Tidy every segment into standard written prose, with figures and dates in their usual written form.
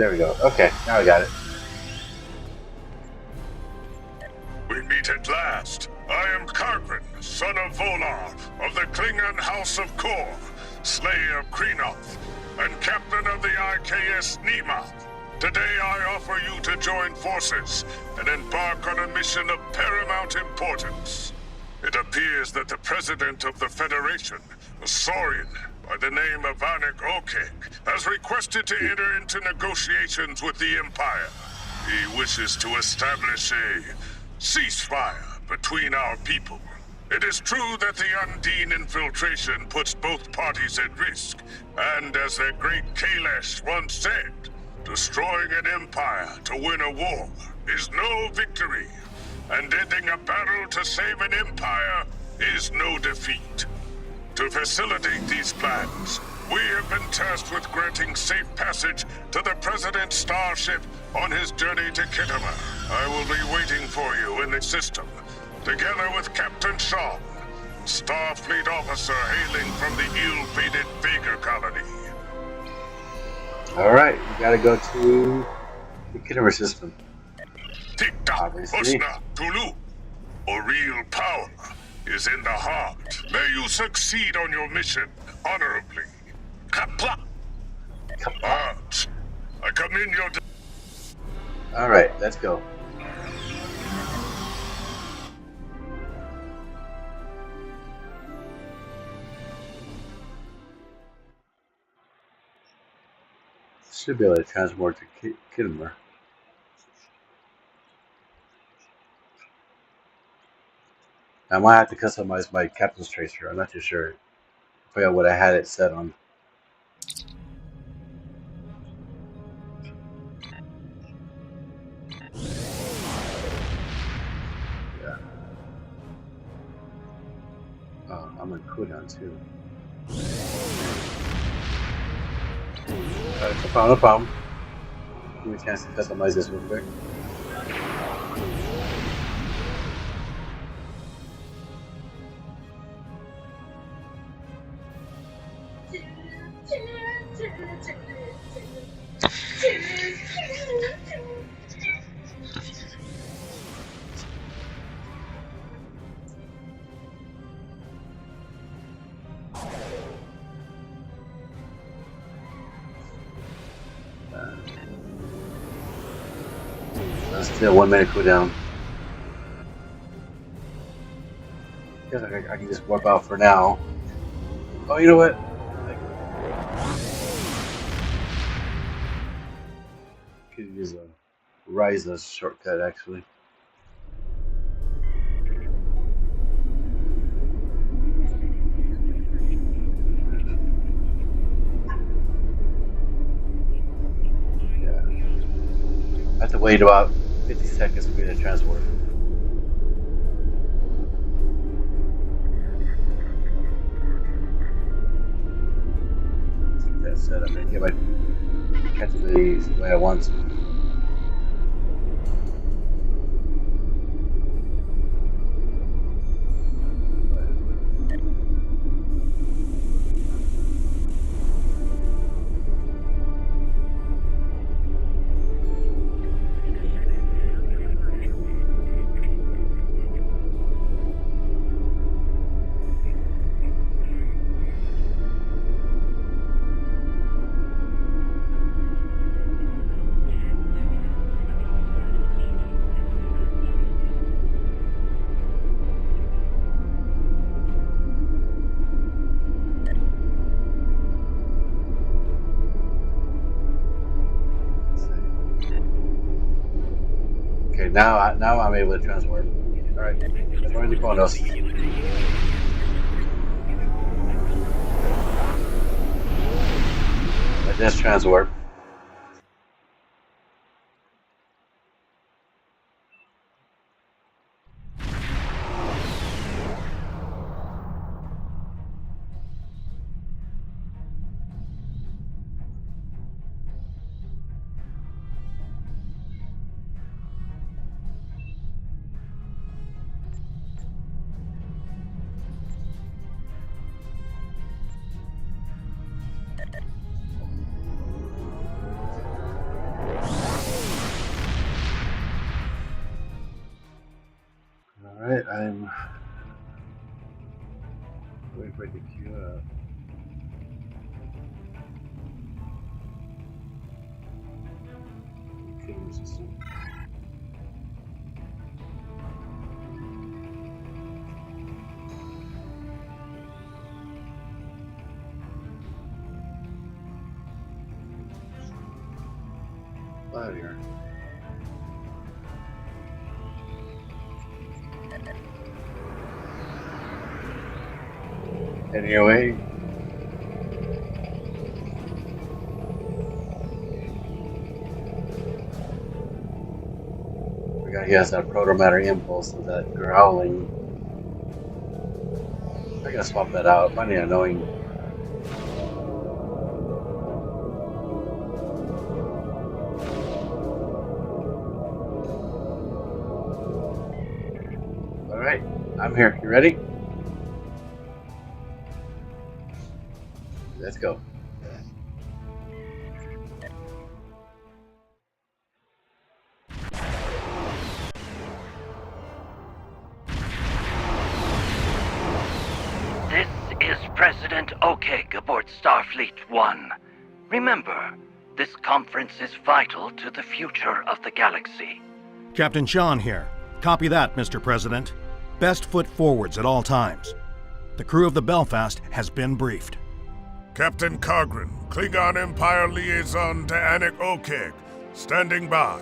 There we go. Okay, now I got it. We meet at last. I am Kargrin, son of Volar, of the Klingon House of Kor, slayer of Krenoth, and captain of the IKS Nima. Today I offer you to join forces and embark on a mission of paramount importance. It appears that the president of the Federation, a Saurian by the name of Vanek Okek, has requested to enter into negotiations with the Empire. He wishes to establish a ceasefire between our people. It is true that the Undine infiltration puts both parties at risk, and as their great Kailash once said, destroying an empire to win a war is no victory, and ending a battle to save an empire is no defeat. To facilitate these plans, we have been tasked with granting safe passage to the President's starship on his journey to Kittimer. I will be waiting for you in the system, together with Captain Shaw, Starfleet officer hailing from the ill-fated Vega colony. Alright, we gotta go to the Kittimer system. Tik-tak, Usna, Tulu. A real power is in the heart. May you succeed on your mission honorably. Kapla! Arch, I commend your... Alright, let's go. Should be able to transport to Kittimer. I might have to customize my captain's tracer. I'm not too sure. I forgot what I had it set on. Yeah. Oh, I'm on cooldown too. Alright, no problem. Give me a chance to customize this real quick. Still 1 minute cooldown. Guess I can just warp out for now. Oh, you know what? I could use a Ryza shortcut actually. Yeah. I have to wait about 50 seconds for me to transport. Let's get that set up and get my capabilities the way I want to. Now I'm able to transport. Alright, that's one of the bonus. I just transport. I'm waiting for it to queue up. Are you kidding me, system? Out here. Heading your way. He has that protomatter impulse with that growling. I gotta swap that out. Funny annoying. Alright, I'm here. You ready? Let's go. This is President Okeg aboard Starfleet 1. Remember, this conference is vital to the future of the galaxy. Captain Sean here. Copy that, Mr. President. Best foot forwards at all times. The crew of the Belfast has been briefed. Captain Kargren, Klingon Empire Liaison to Anik Okeg, standing by.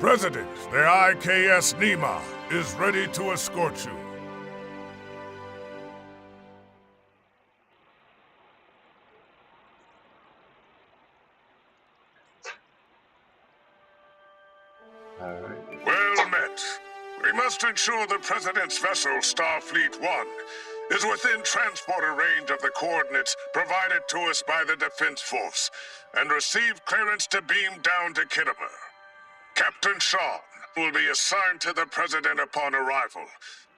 President, the IKS Nima is ready to escort you. Alright. Well met. We must ensure the President's vessel, Starfleet 1, is within transporter range of the coordinates provided to us by the Defense Force, and receive clearance to beam down to Kittimer. Captain Sean will be assigned to the President upon arrival,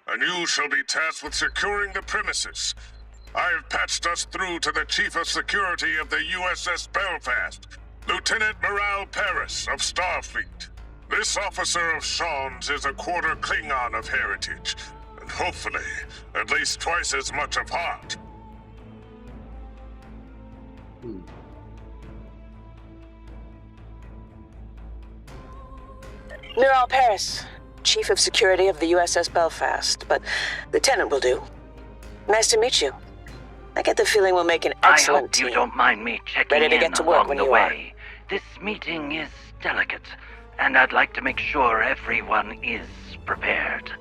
and you shall be tasked with securing the premises. I have patched us through to the Chief of Security of the USS Belfast, Lieutenant Morale Paris of Starfleet. This officer of Sean's is a quarter Klingon of heritage, and hopefully, at least twice as much of heart. Morale Paris, Chief of Security of the USS Belfast, but Lieutenant will do. Nice to meet you. I get the feeling we'll make an excellent team. I hope you don't mind me checking Ready to in get to work along when the you way. This meeting is delicate, and I'd like to make sure everyone is prepared.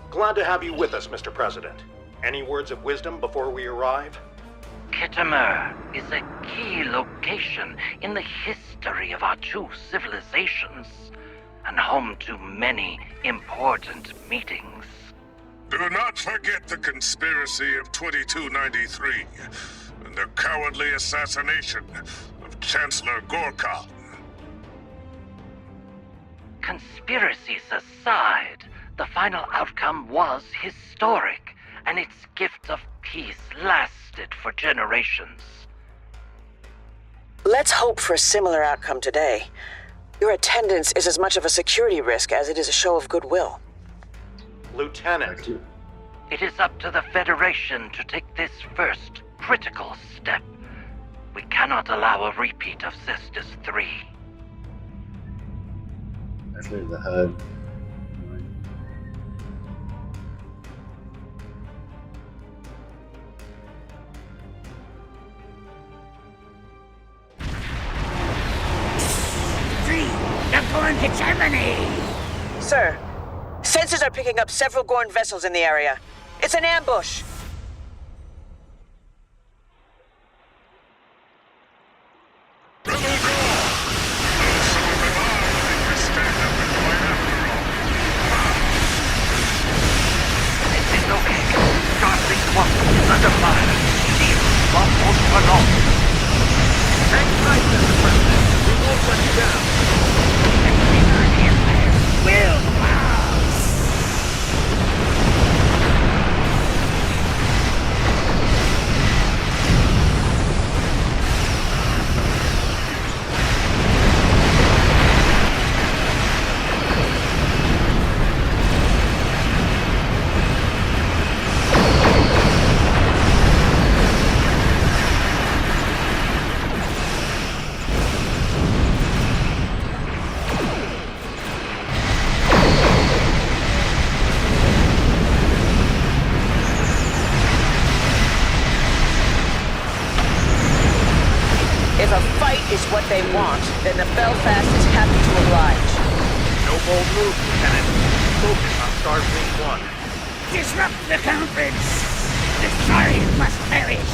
Glad to have you with us, Mr. President. Any words of wisdom before we arrive? Kittimer is a key location in the history of our two civilizations, and home to many important meetings. Do not forget the conspiracy of 2293 and the cowardly assassination of Chancellor Gorkon. Conspiracies aside, the final outcome was historic, and its gift of peace lasted for generations. Let's hope for a similar outcome today. Your attendance is as much of a security risk as it is a show of goodwill. Lieutenant. It is up to the Federation to take this first critical step. We cannot allow a repeat of Sisters 3. Let's leave the HUD. They're going to Germany! Sir, sensors are picking up several Gorn vessels in the area. It's an ambush! If a fight is what they want, then the Belfast is happy to oblige. No bold moves, Lieutenant. Focus on Starfleet 1. Disrupt the conference! The Starry must perish!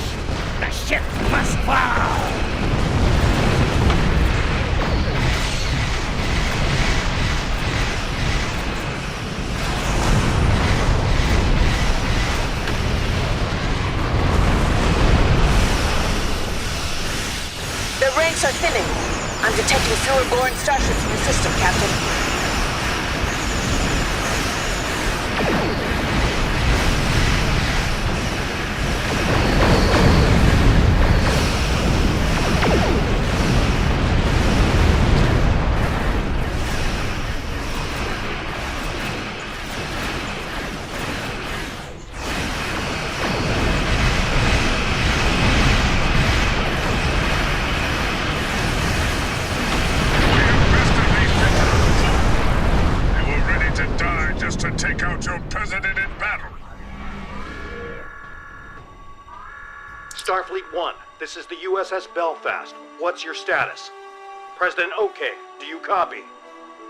The ship must fall! The ranks are thinning. I'm detecting fewer Gorn starships in the system, Captain. Starfleet 1, this is the USS Belfast. What's your status? President OK, do you copy?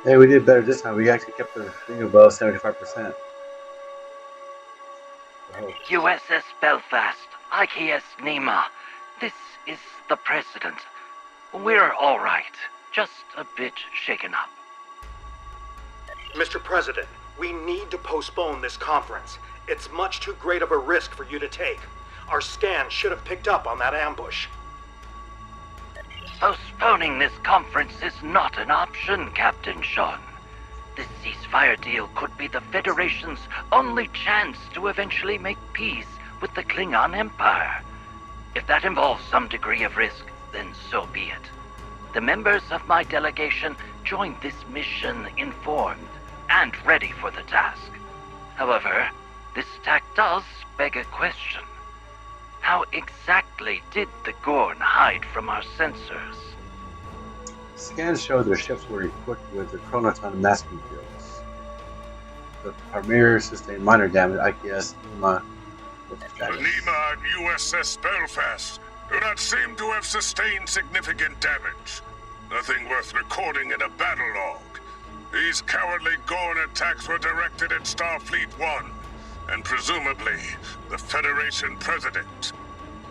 Hey, we did better this time. We actually kept the thing above 75%. USS Belfast, IKS Nema. This is the President. We're all right. Just a bit shaken up. Mr. President, we need to postpone this conference. It's much too great of a risk for you to take. Our scan should have picked up on that ambush. Postponing this conference is not an option, Captain Sean. This ceasefire deal could be the Federation's only chance to eventually make peace with the Klingon Empire. If that involves some degree of risk, then so be it. The members of my delegation joined this mission informed and ready for the task. However, this attack does beg a question. How exactly did the Gorn hide from our sensors? Scans showed their ships were equipped with the chronoton masking fields. The Premier sustained minor damage. IKS Nema with status. Nema and USS Belfast do not seem to have sustained significant damage. Nothing worth recording in a battle log. These cowardly Gorn attacks were directed at Starfleet 1. And presumably, the Federation President.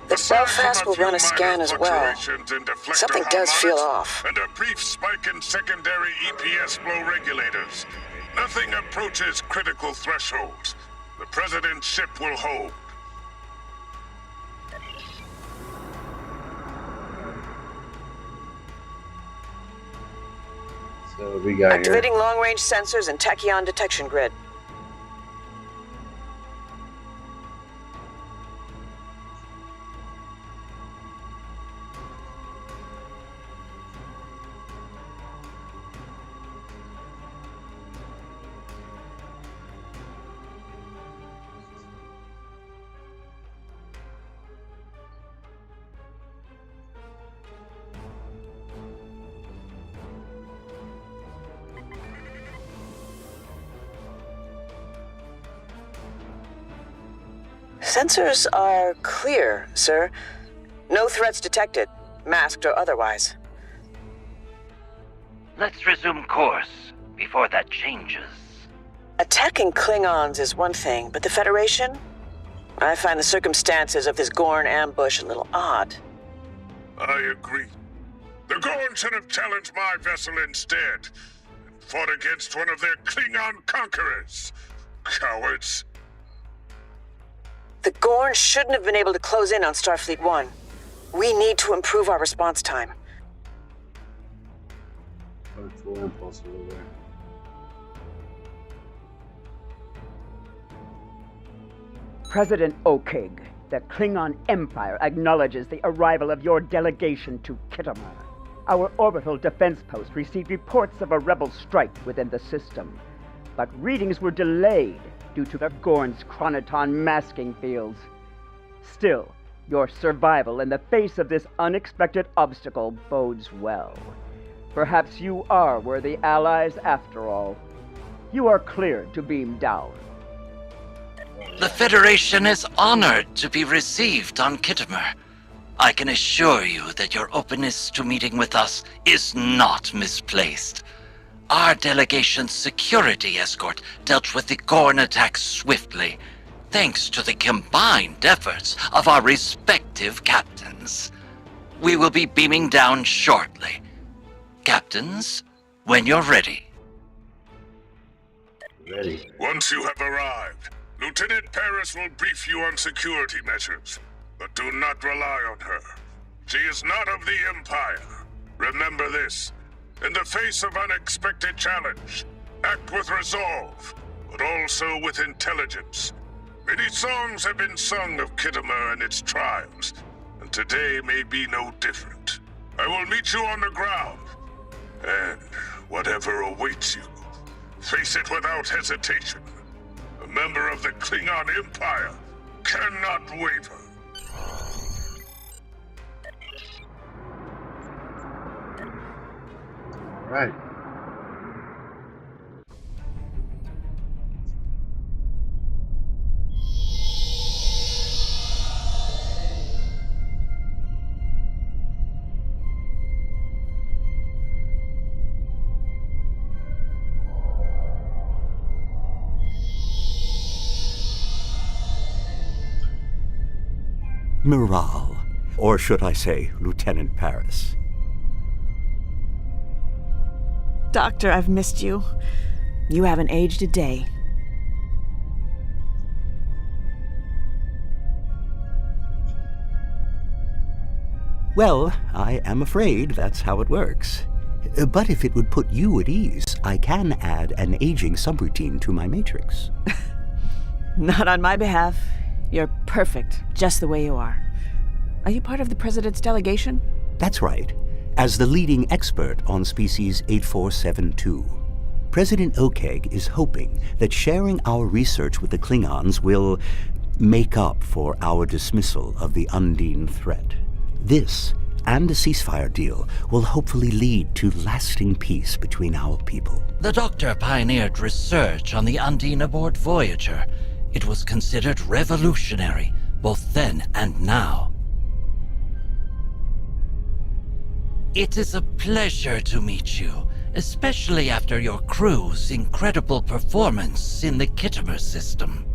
The Belfast will run a scan as well. Something does feel off. And a brief spike in secondary EPS flow regulators. Nothing approaches critical thresholds. The President's ship will hold. So we got activating long-range sensors and tachyon detection grid. Sensors are clear, sir. No threats detected, masked or otherwise. Let's resume course before that changes. Attacking Klingons is one thing, but the Federation? I find the circumstances of this Gorn ambush a little odd. I agree. The Gorn should have challenged my vessel instead, and fought against one of their Klingon conquerors. Cowards. The Gorn shouldn't have been able to close in on Starfleet 1. We need to improve our response time. Full impulse over there. President Okig, the Klingon Empire acknowledges the arrival of your delegation to Kittimer. Our orbital defense post received reports of a rebel strike within the system, but readings were delayed due to the Gorn's chronoton masking fields. Still, your survival in the face of this unexpected obstacle bodes well. Perhaps you are worthy allies after all. You are cleared to beam down. The Federation is honored to be received on Kittimer. I can assure you that your openness to meeting with us is not misplaced. Our delegation's security escort dealt with the Gorn attack swiftly, thanks to the combined efforts of our respective captains. We will be beaming down shortly. Captains, when you're ready. Ready. Once you have arrived, Lieutenant Paris will brief you on security measures. But do not rely on her. She is not of the Empire. Remember this. In the face of unexpected challenge, act with resolve, but also with intelligence. Many songs have been sung of Khitomer and its triumphs, and today may be no different. I will meet you on the ground, and whatever awaits you, face it without hesitation. A member of the Klingon Empire cannot waver. Right. Miral, or should I say, Lieutenant Paris. Doctor, I've missed you. You haven't aged a day. Well, I am afraid that's how it works. But if it would put you at ease, I can add an aging subroutine to my matrix. Not on my behalf. You're perfect, just the way you are. Are you part of the President's delegation? That's right. As the leading expert on species 8472, President Okeg is hoping that sharing our research with the Klingons will make up for our dismissal of the Undine threat. This, and a ceasefire deal, will hopefully lead to lasting peace between our people. The Doctor pioneered research on the Undine aboard Voyager. It was considered revolutionary, both then and now. It is a pleasure to meet you, especially after your crew's incredible performance in the Khitomer system.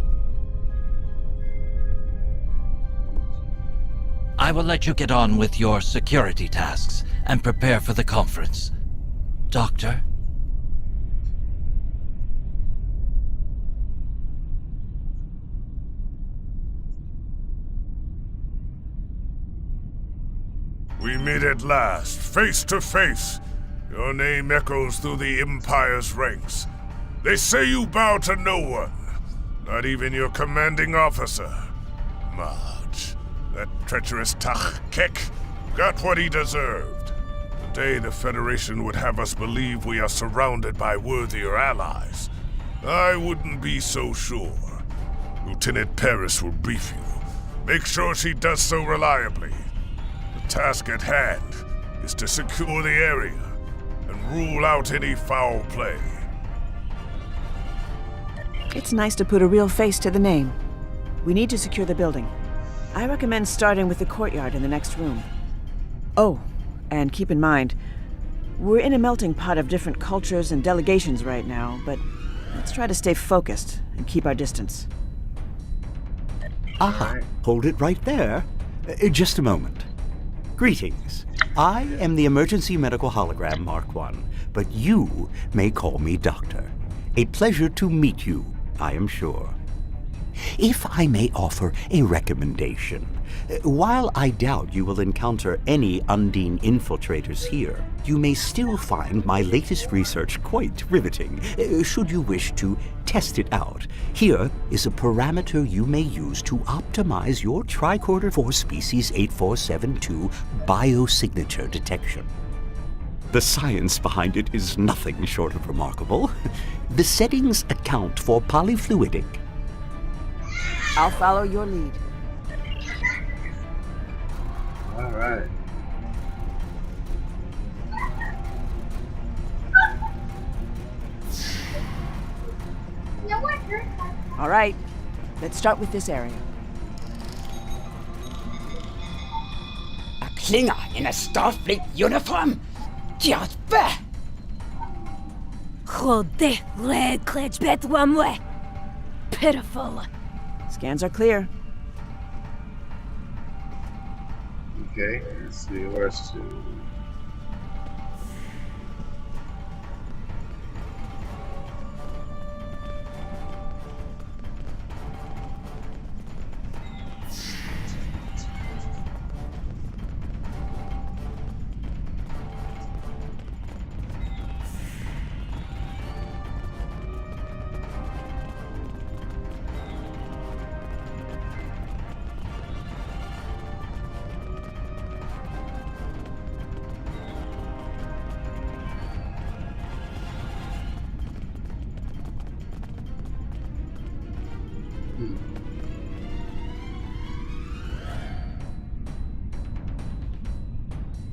I will let you get on with your security tasks and prepare for the conference. Doctor? We meet at last, face to face. Your name echoes through the Empire's ranks. They say you bow to no one, not even your commanding officer. Marge, that treacherous Kek got what he deserved. Today the Federation would have us believe we are surrounded by worthier allies. I wouldn't be so sure. Lieutenant Paris will brief you. Make sure she does so reliably. The task at hand is to secure the area and rule out any foul play. It's nice to put a real face to the name. We need to secure the building. I recommend starting with the courtyard in the next room. Oh, and keep in mind, we're in a melting pot of different cultures and delegations right now, but let's try to stay focused and keep our distance. Ah, hold it right there. Just a moment. Greetings. I am the Emergency Medical Hologram Mark I, but you may call me Doctor. A pleasure to meet you, I am sure. If I may offer a recommendation, while I doubt you will encounter any Undine infiltrators here, you may still find my latest research quite riveting, should you wish to test it out. Here is a parameter you may use to optimize your tricorder for species 8472 biosignature detection. The science behind it is nothing short of remarkable. The settings account for polyfluidic. I'll follow your lead. All right. All right, let's start with this area. Klingon in a Starfleet uniform? Just Pitiful. Scans are clear. Okay, let's see where else to.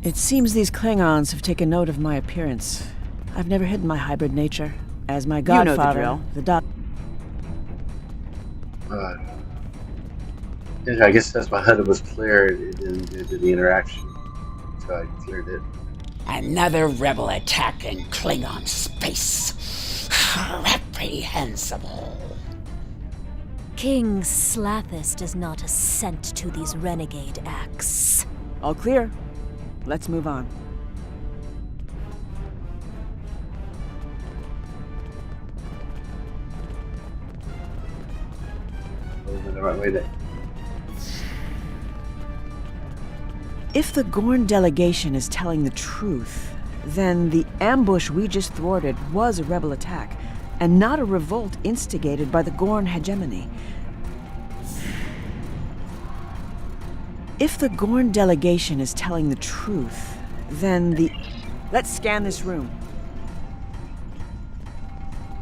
It seems these Klingons have taken note of my appearance. I've never hidden my hybrid nature. As my godfather, the doc. I guess that's why HUD was cleared in the interaction. So I cleared it. Another rebel attack in Klingon space. Reprehensible. King Slathis does not assent to these renegade acts. All clear. Let's move on. Moving the right way there. If the Gorn delegation is telling the truth, then the ambush we just thwarted was a rebel attack, and not a revolt instigated by the Gorn hegemony. If the Gorn delegation is telling the truth, then the... Let's scan this room.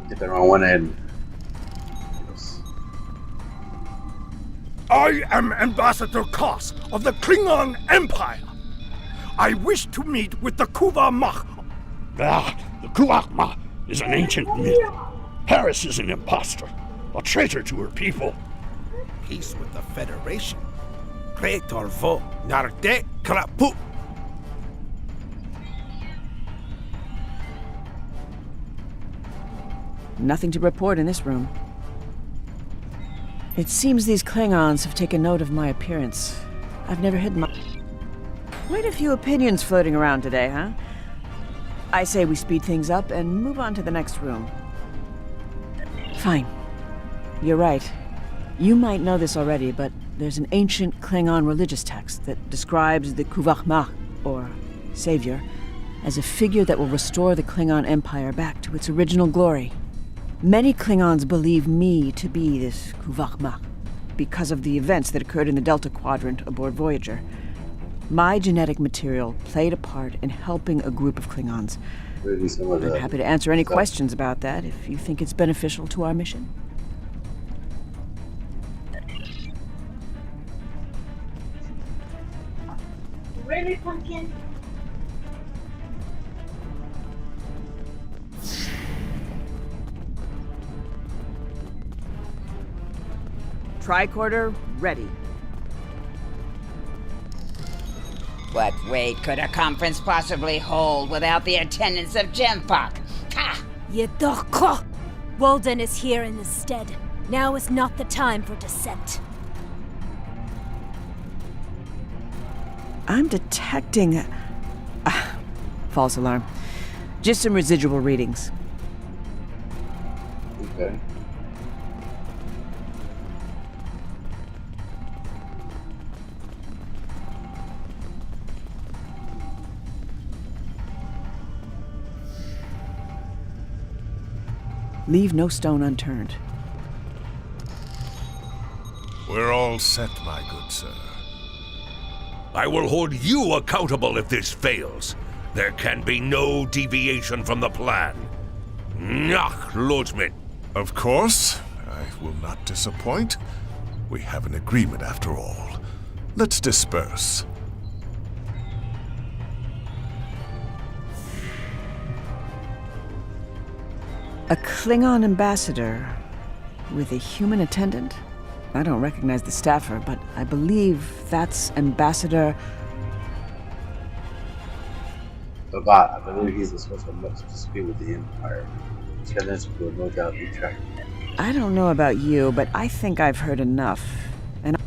Get the wrong one in. I am Ambassador Koss of the Klingon Empire. I wish to meet with the Kuvah'Magh. The Kuvah'Magh is an ancient myth. Paris is an impostor, a traitor to her people. Peace with the Federation. Creator vo narde krapu. Nothing to report in this room. It seems these Klingons have taken note of my appearance. I've never hidden my... Quite a few opinions floating around today, huh? I say we speed things up and move on to the next room. Fine. You're right. You might know this already, but there's an ancient Klingon religious text that describes the Kuvah'Magh, or Savior, as a figure that will restore the Klingon Empire back to its original glory. Many Klingons believe me to be this Kuvah'Magh because of the events that occurred in the Delta Quadrant aboard Voyager. My genetic material played a part in helping a group of Klingons. I'm happy to answer any questions about that if you think it's beneficial to our mission. Really, Pumpkin? Tricorder, ready. What weight could a conference possibly hold without the attendance of Jempok? Ha! Yedokko! Walden is here in his stead. Now is not the time for dissent. I'm detecting... false alarm. Just some residual readings. Okay. Leave no stone unturned. We're all set, my good sir. I will hold you accountable if this fails. There can be no deviation from the plan. Nach, Lodgeman. Of course. I will not disappoint. We have an agreement after all. Let's disperse. A Klingon ambassador with a human attendant? I don't recognize the staffer, but I believe that's Ambassador... But I believe he's the source of much dispute with the Empire. Tenants will no doubt be tracking him. I don't know about you, but I think I've heard enough. And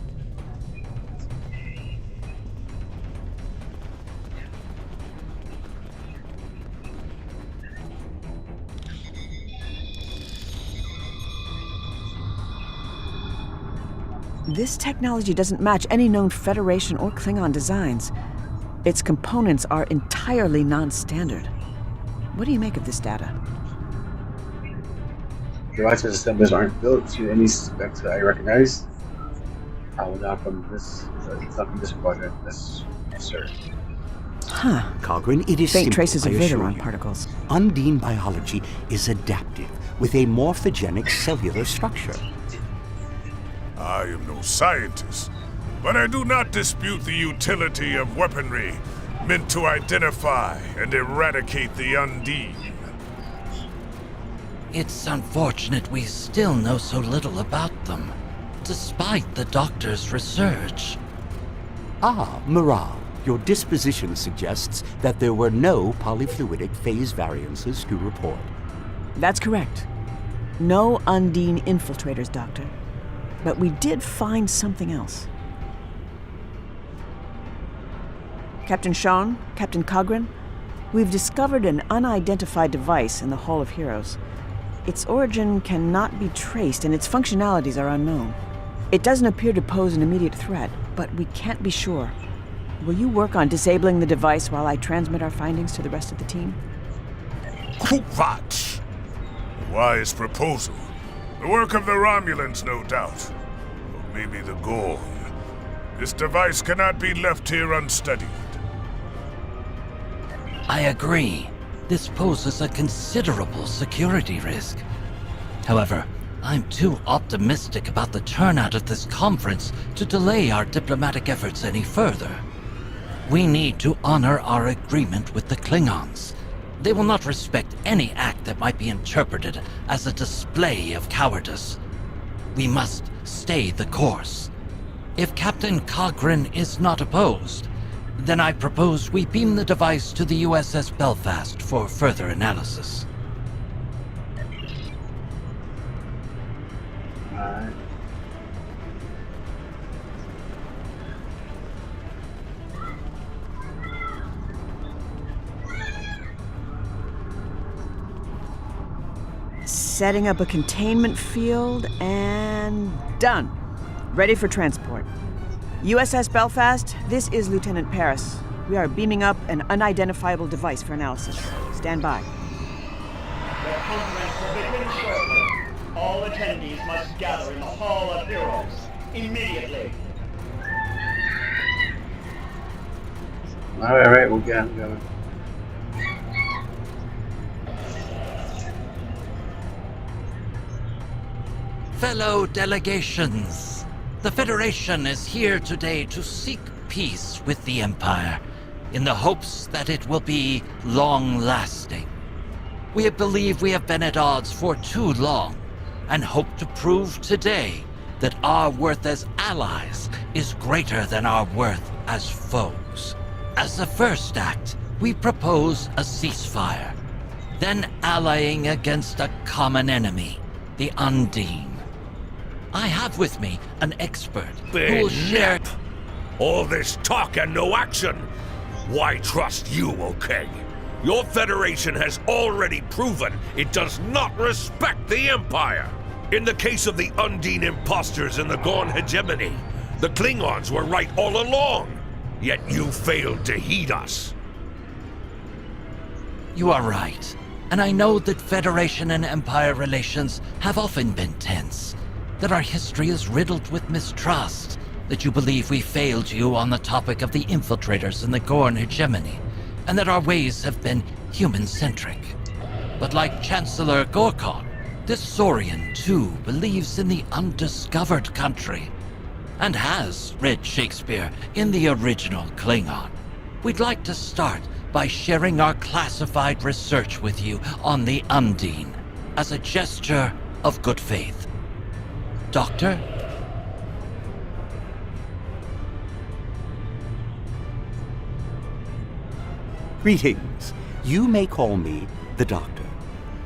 this technology doesn't match any known Federation or Klingon designs. Its components are entirely non-standard. What do you make of this data? Devices assemblies aren't built to any specs that I recognize. I will not from this. It's not from this project. That's absurd. Huh. Cogrin, it is faint simple, traces of I assure Vidaron you. particles. Undine biology is adaptive, with a morphogenic cellular structure. I am no scientist, but I do not dispute the utility of weaponry meant to identify and eradicate the Undine. It's unfortunate we still know so little about them, despite the doctor's research. Ah, Morale, your disposition suggests that there were no polyfluidic phase variances to report. That's correct. No Undine infiltrators, Doctor. But we did find something else. Captain Sean, Captain Cogrin, we've discovered an unidentified device in the Hall of Heroes. Its origin cannot be traced and its functionalities are unknown. It doesn't appear to pose an immediate threat, but we can't be sure. Will you work on disabling the device while I transmit our findings to the rest of the team? Kuvah'Magh. A wise proposal. The work of the Romulans, no doubt. Or maybe the Gorn. This device cannot be left here unstudied. I agree. This poses a considerable security risk. However, I'm too optimistic about the turnout of this conference to delay our diplomatic efforts any further. We need to honor our agreement with the Klingons. They will not respect any act that might be interpreted as a display of cowardice. We must stay the course. If Captain Cogrin is not opposed, then I propose we beam the device to the USS Belfast for further analysis. Setting up a containment field, and done. Ready for transport. USS Belfast, this is Lieutenant Paris. We are beaming up an unidentifiable device for analysis. Stand by. The conference will begin shortly. All attendees must gather in the Hall of Heroes immediately. Alright, we'll get him going. Fellow delegations, the Federation is here today to seek peace with the Empire, in the hopes that it will be long-lasting. We believe we have been at odds for too long, and hope to prove today that our worth as allies is greater than our worth as foes. As the first act, we propose a ceasefire, then allying against a common enemy, the Undine. I have with me an expert who will share... All this talk and no action! Why trust you, Okeg? Your Federation has already proven it does not respect the Empire! In the case of the Undine imposters in the Gorn hegemony, the Klingons were right all along, yet you failed to heed us. You are right, and I know that Federation and Empire relations have often been tense, that our history is riddled with mistrust, that you believe we failed you on the topic of the infiltrators in the Gorn hegemony, and that our ways have been human-centric. But like Chancellor Gorkon, this Saurian too believes in the undiscovered country, and has read Shakespeare in the original Klingon. We'd like to start by sharing our classified research with you on the Undine, as a gesture of good faith. Doctor? Greetings. You may call me the Doctor.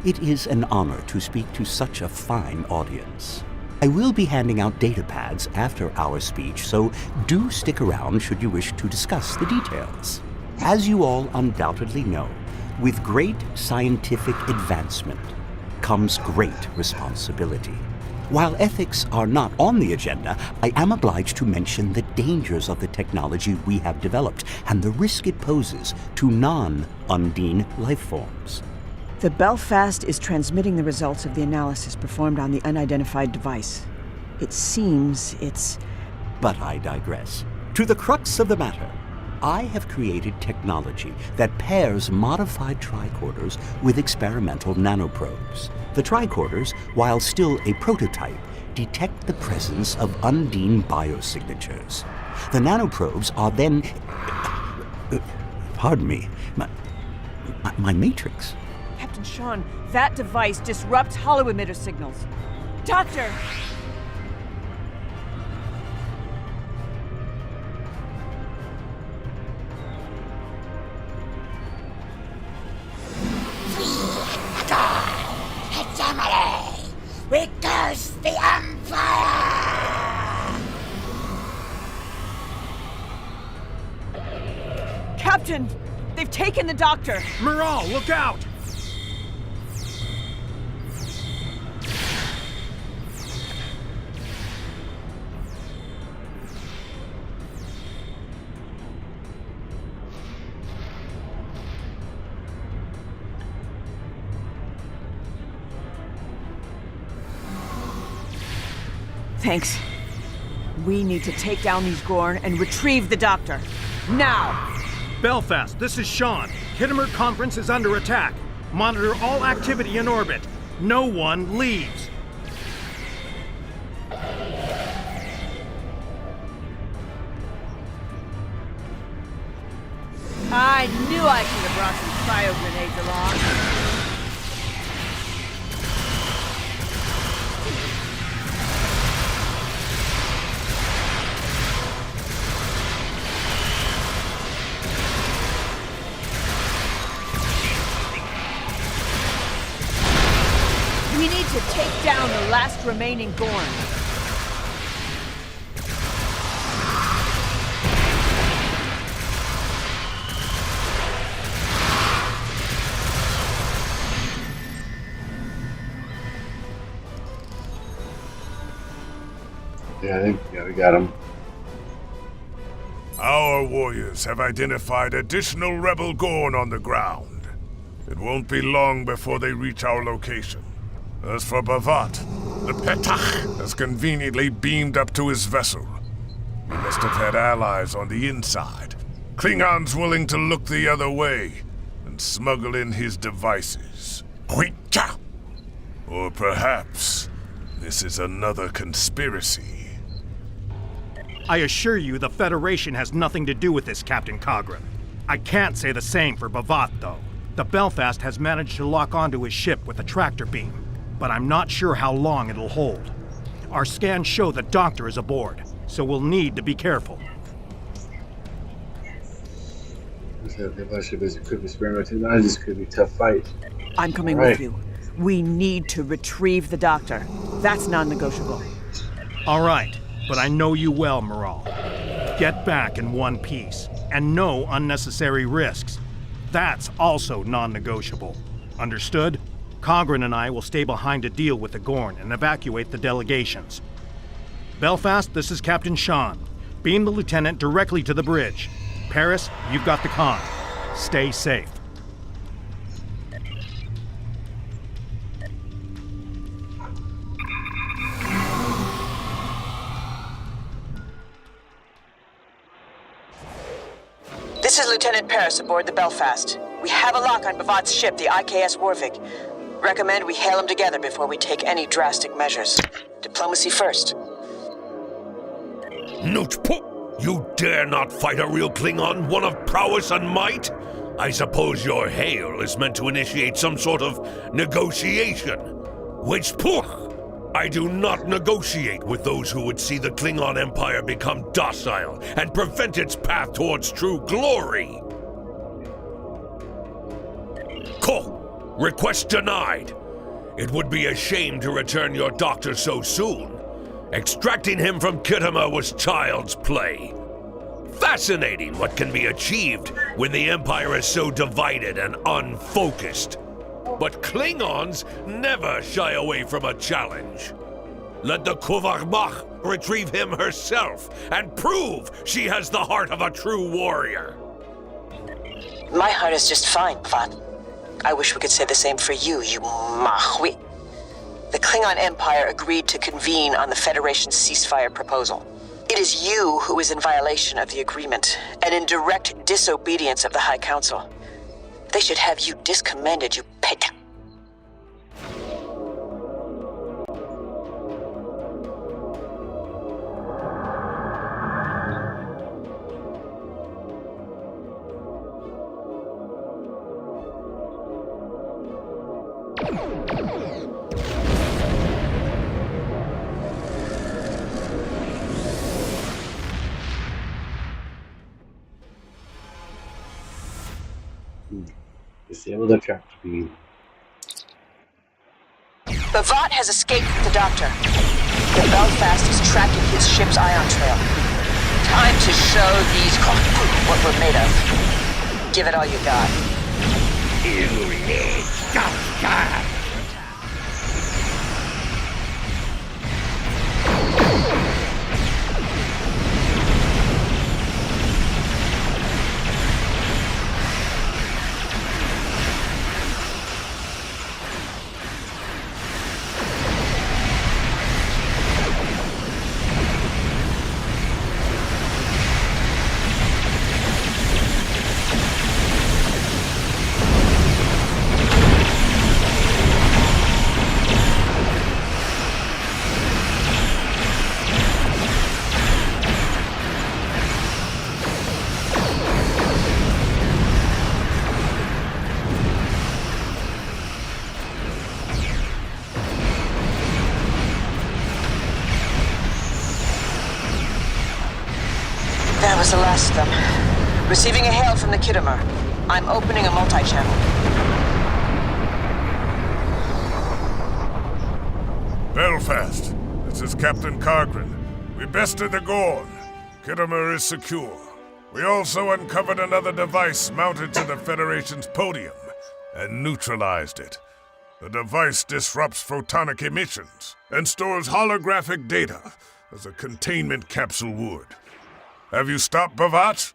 It is an honor to speak to such a fine audience. I will be handing out data pads after our speech, so do stick around should you wish to discuss the details. As you all undoubtedly know, with great scientific advancement comes great responsibility. While ethics are not on the agenda, I am obliged to mention the dangers of the technology we have developed and the risk it poses to non-Undine life forms. The Belfast is transmitting the results of the analysis performed on the unidentified device. It seems it's... But I digress. To the crux of the matter, I have created technology that pairs modified tricorders with experimental nanoprobes. The tricorders, while still a prototype, detect the presence of Undine biosignatures. The nanoprobes are then... pardon me, my matrix. Captain Sean, that device disrupts holo-emitter signals. Doctor! We curse the Empire! Captain! They've taken the Doctor! Miral, look out! Thanks. We need to take down these Gorn and retrieve the Doctor. Now! Belfast, this is Sean. Kittimer Conference is under attack. Monitor all activity in orbit. No one leaves. I knew I should have brought some cryo grenades along. We need to take down the last remaining Gorn. Yeah, I think we got him. Our warriors have identified additional rebel Gorn on the ground. It won't be long before they reach our location. As for Bavat, the Petach has conveniently beamed up to his vessel. He must have had allies on the inside. Klingons willing to look the other way and smuggle in his devices. Or perhaps this is another conspiracy. I assure you the Federation has nothing to do with this, Captain Cogran. I can't say the same for Bavat, though. The Belfast has managed to lock onto his ship with a tractor beam, but I'm not sure how long it'll hold. Our scans show the Doctor is aboard, so we'll need to be careful. This ship is equipped with experimental technology. This could be a tough fight. I'm coming with you. We need to retrieve the Doctor. That's non-negotiable. All right, but I know you well, Miral. Get back in one piece, and no unnecessary risks. That's also non-negotiable. Understood? Cogran and I will stay behind to deal with the Gorn and evacuate the delegations. Belfast, this is Captain Sean. Beam the lieutenant directly to the bridge. Paris, you've got the con. Stay safe. This is Lieutenant Paris aboard the Belfast. We have a lock on Bavat's ship, the IKS Warvik. Recommend we hail them together before we take any drastic measures. Diplomacy first. Nutpo! You dare not fight a real Klingon, one of prowess and might? I suppose your hail is meant to initiate some sort of negotiation. Which I do not negotiate with those who would see the Klingon Empire become docile and prevent its path towards true glory. Request denied. It would be a shame to return your doctor so soon. Extracting him from Khitomer was child's play. Fascinating what can be achieved when the Empire is so divided and unfocused. But Klingons never shy away from a challenge. Let the Kuvah'Magh retrieve him herself and prove she has the heart of a true warrior. My heart is just fine, Vat. I wish we could say the same for you, you Mahwi. The Klingon Empire agreed to convene on the Federation's ceasefire proposal. It is you who is in violation of the agreement, and in direct disobedience of the High Council. They should have you discommended, you pig. Disable the trap speed. Bavat has escaped with the Doctor. The Belfast is tracking his ship's ion trail. Time to show these what we're made of. Give it all you got. You need Doctor! That was the last of them. Receiving a hail from the Khitomer. I'm opening a multi-channel. Belfast, this is Captain Kargren. We bested the Gorn. Khitomer is secure. We also uncovered another device mounted to the Federation's podium and neutralized it. The device disrupts photonic emissions and stores holographic data as a containment capsule would. Have you stopped Bavat?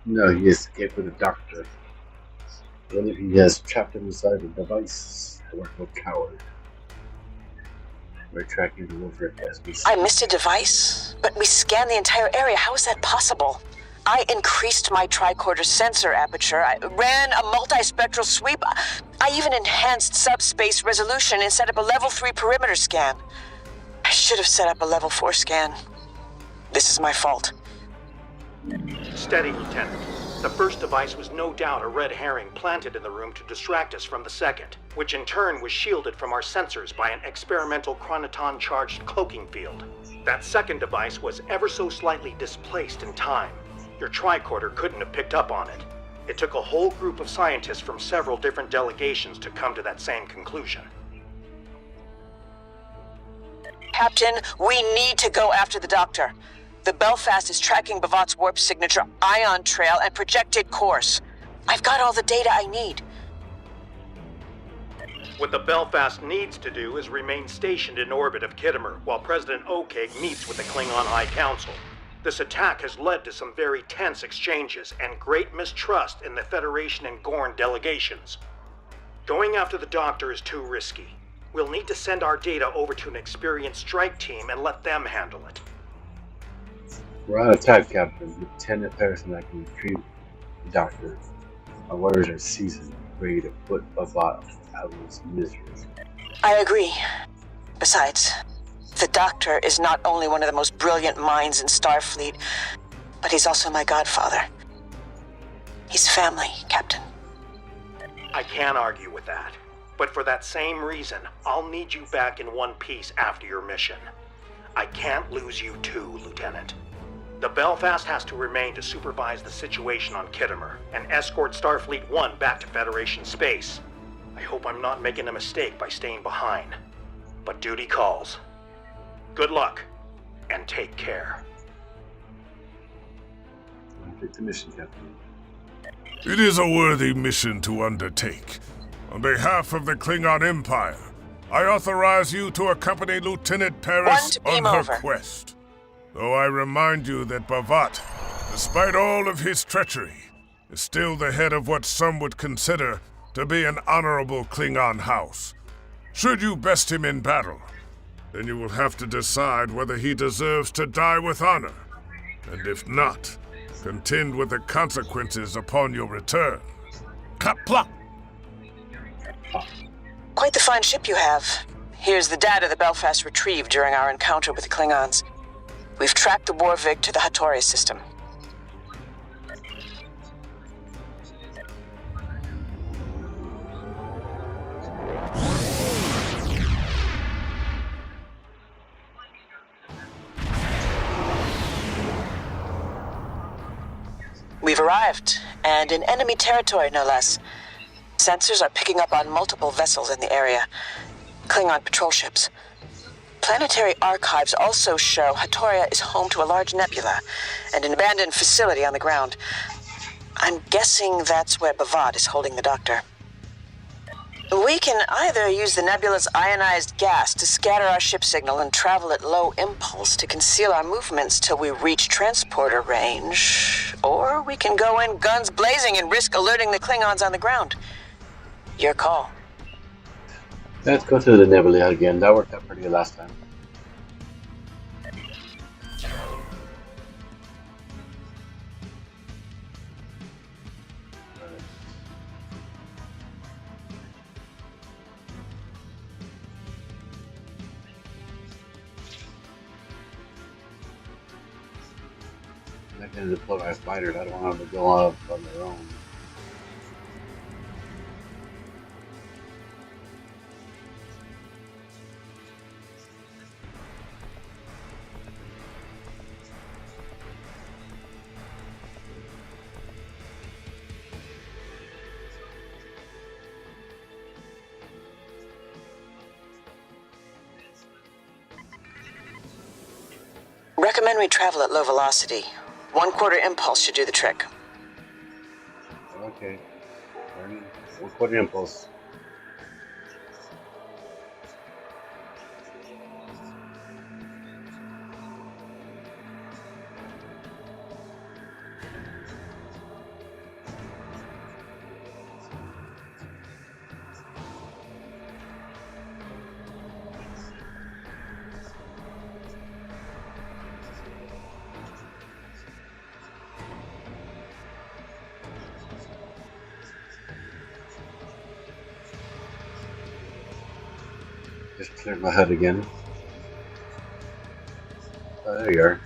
No, he escaped with the Doctor. Then he has trapped him inside the device. I work no coward. We're tracking him over as we speak. I missed a device, but we scanned the entire area. How is that possible? I increased my tricorder sensor aperture. I ran a multispectral sweep. I even enhanced subspace resolution and set up a level 3 perimeter scan. I should have set up a level 4 scan. This is my fault. Steady, Lieutenant. The first device was no doubt a red herring planted in the room to distract us from the second, which in turn was shielded from our sensors by an experimental chronoton-charged cloaking field. That second device was ever so slightly displaced in time. Your tricorder couldn't have picked up on it. It took a whole group of scientists from several different delegations to come to that same conclusion. Captain, we need to go after the Doctor. The Belfast is tracking Bavat's warp signature, ion trail, and projected course. I've got all the data I need. What the Belfast needs to do is remain stationed in orbit of Khitomer while President Okeg meets with the Klingon High Council. This attack has led to some very tense exchanges and great mistrust in the Federation and Gorn delegations. Going after the Doctor is too risky. We'll need to send our data over to an experienced strike team and let them handle it. We're on attack, Captain. Lieutenant Patterson, I can retrieve the Doctor. Our warriors are seasoned, ready to put Bavat out of his misery. I agree. Besides, the Doctor is not only one of the most brilliant minds in Starfleet, but he's also my godfather. He's family, Captain. I can't argue with that. But for that same reason, I'll need you back in one piece after your mission. I can't lose you too, Lieutenant. The Belfast has to remain to supervise the situation on Kittimer and escort Starfleet 1 back to Federation space. I hope I'm not making a mistake by staying behind. But duty calls. Good luck, and take care. Take the mission, Captain. It is a worthy mission to undertake. On behalf of the Klingon Empire, I authorize you to accompany Lieutenant Paris on her quest. Though I remind you that Bavat, despite all of his treachery, is still the head of what some would consider to be an honorable Klingon house. Should you best him in battle, then you will have to decide whether he deserves to die with honor. And if not, contend with the consequences upon your return. Kapla! Quite the fine ship you have. Here's the data the Belfast retrieved during our encounter with the Klingons. We've tracked the Warvig to the Hattori system. We've arrived, and in enemy territory, no less. Sensors are picking up on multiple vessels in the area. Klingon patrol ships. Planetary archives also show Hattoria is home to a large nebula and an abandoned facility on the ground. I'm guessing that's where Bavat is holding the doctor. We can either use the nebula's ionized gas to scatter our ship signal and travel at low impulse to conceal our movements till we reach transporter range, or we can go in guns blazing and risk alerting the Klingons on the ground. Your call. Let's go through the nebula again. That worked out pretty good last time. I'm not going to deploy my fighters. I don't want them to go off on their own. Recommend we travel at low velocity. 1/4 impulse should do the trick. Okay. 1/4 impulse. Just cleared my head again. Oh, there you are.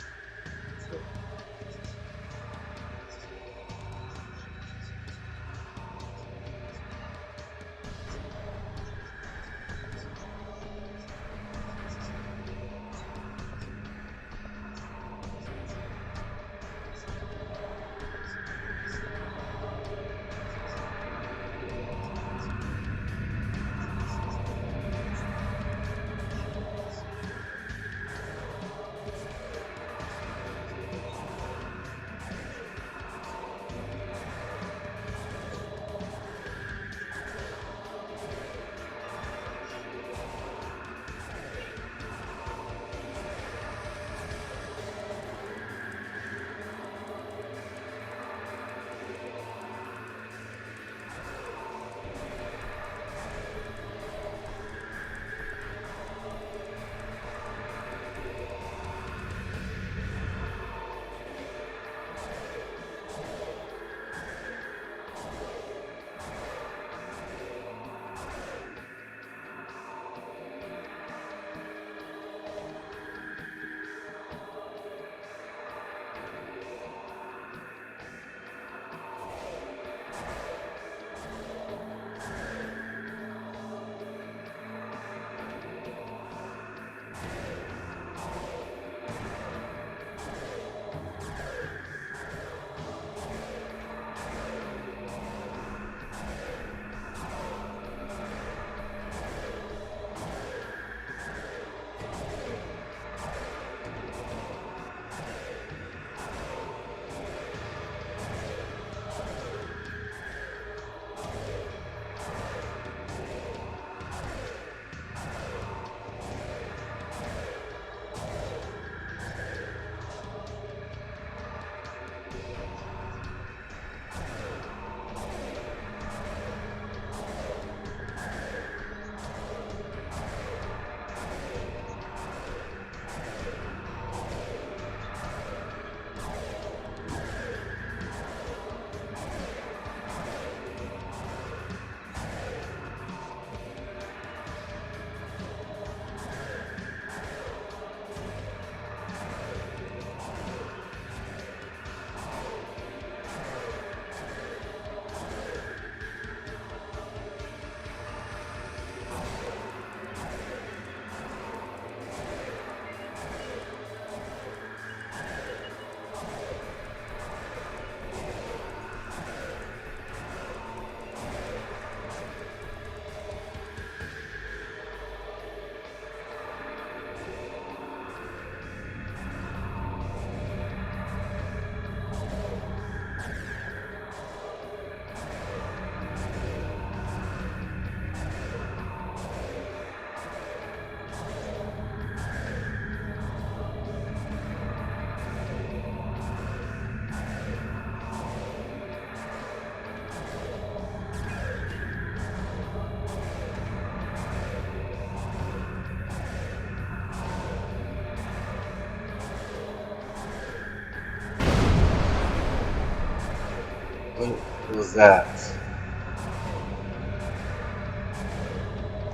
was that?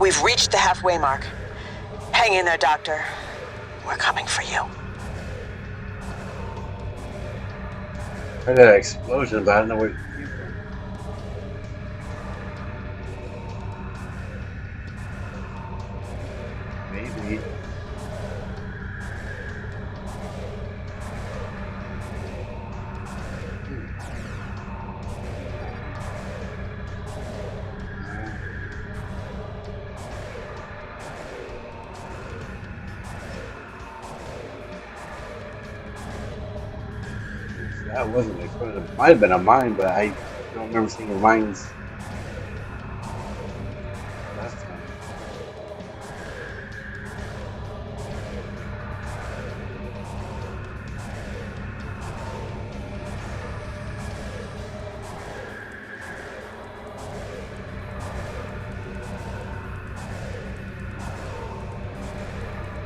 We've reached the halfway mark. Hang in there, Doctor. We're coming for you. I heard that explosion, but I don't know where it came from. Maybe. That wasn't explosion. It might have been a mine, but I don't remember seeing mines last time.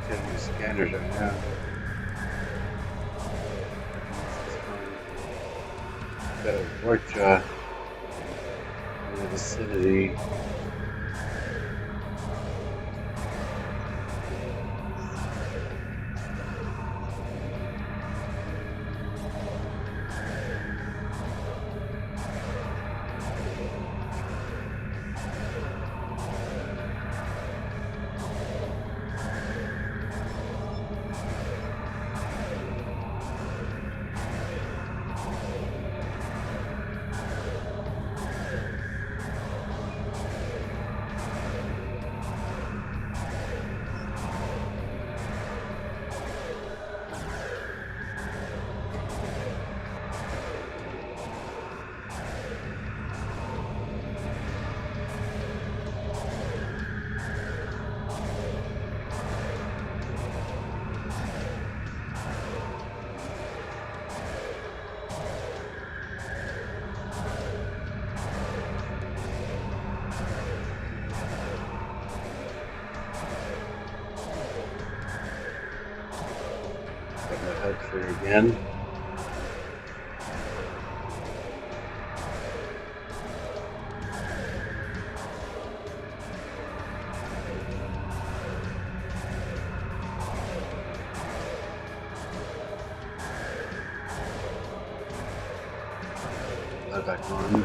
Getting these scanners right now. Got a torch in the vicinity. Got my head clear again. Let back on.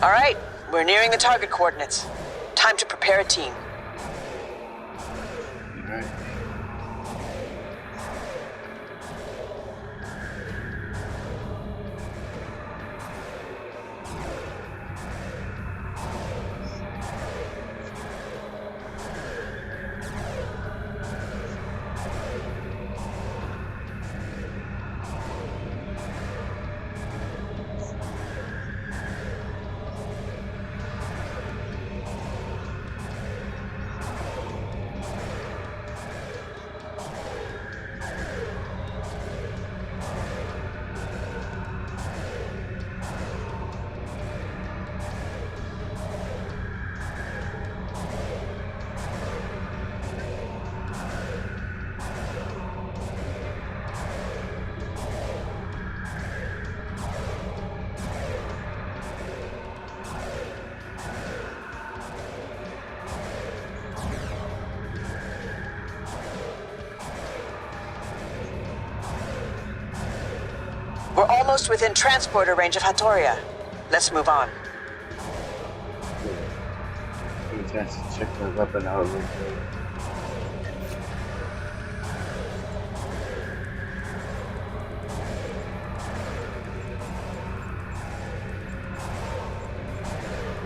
All right, we're nearing the target coordinates. Time to prepare a team. All right. We're almost within transporter range of Hatoria. Let's move on. Give me a chance to check my weapon out real quick.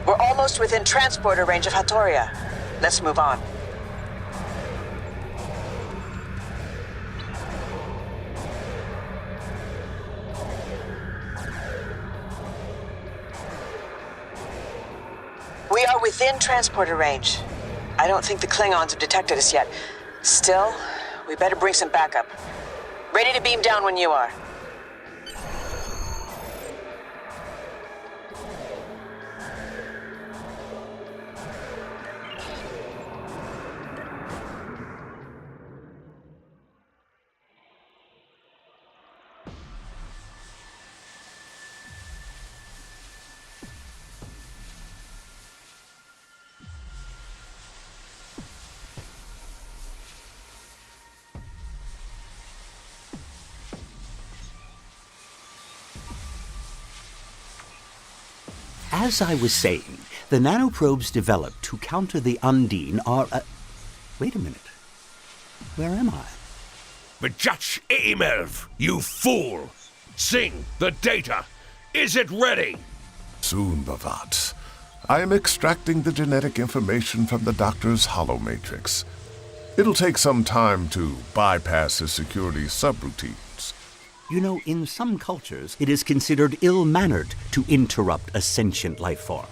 We're almost within transporter range of Hatoria. Let's move on. within transporter range. I don't think the Klingons have detected us yet. Still, we better bring some backup. Ready to beam down when you are. As I was saying, the nanoprobes developed to counter the Undine are... Wait a minute. Where am I? Vjach Imelv, you fool! Sing, the data! Is it ready? Soon, Bavat. I am extracting the genetic information from the doctor's holomatrix. It'll take some time to bypass his security subroutines. You know, in some cultures, it is considered ill-mannered to interrupt a sentient life form,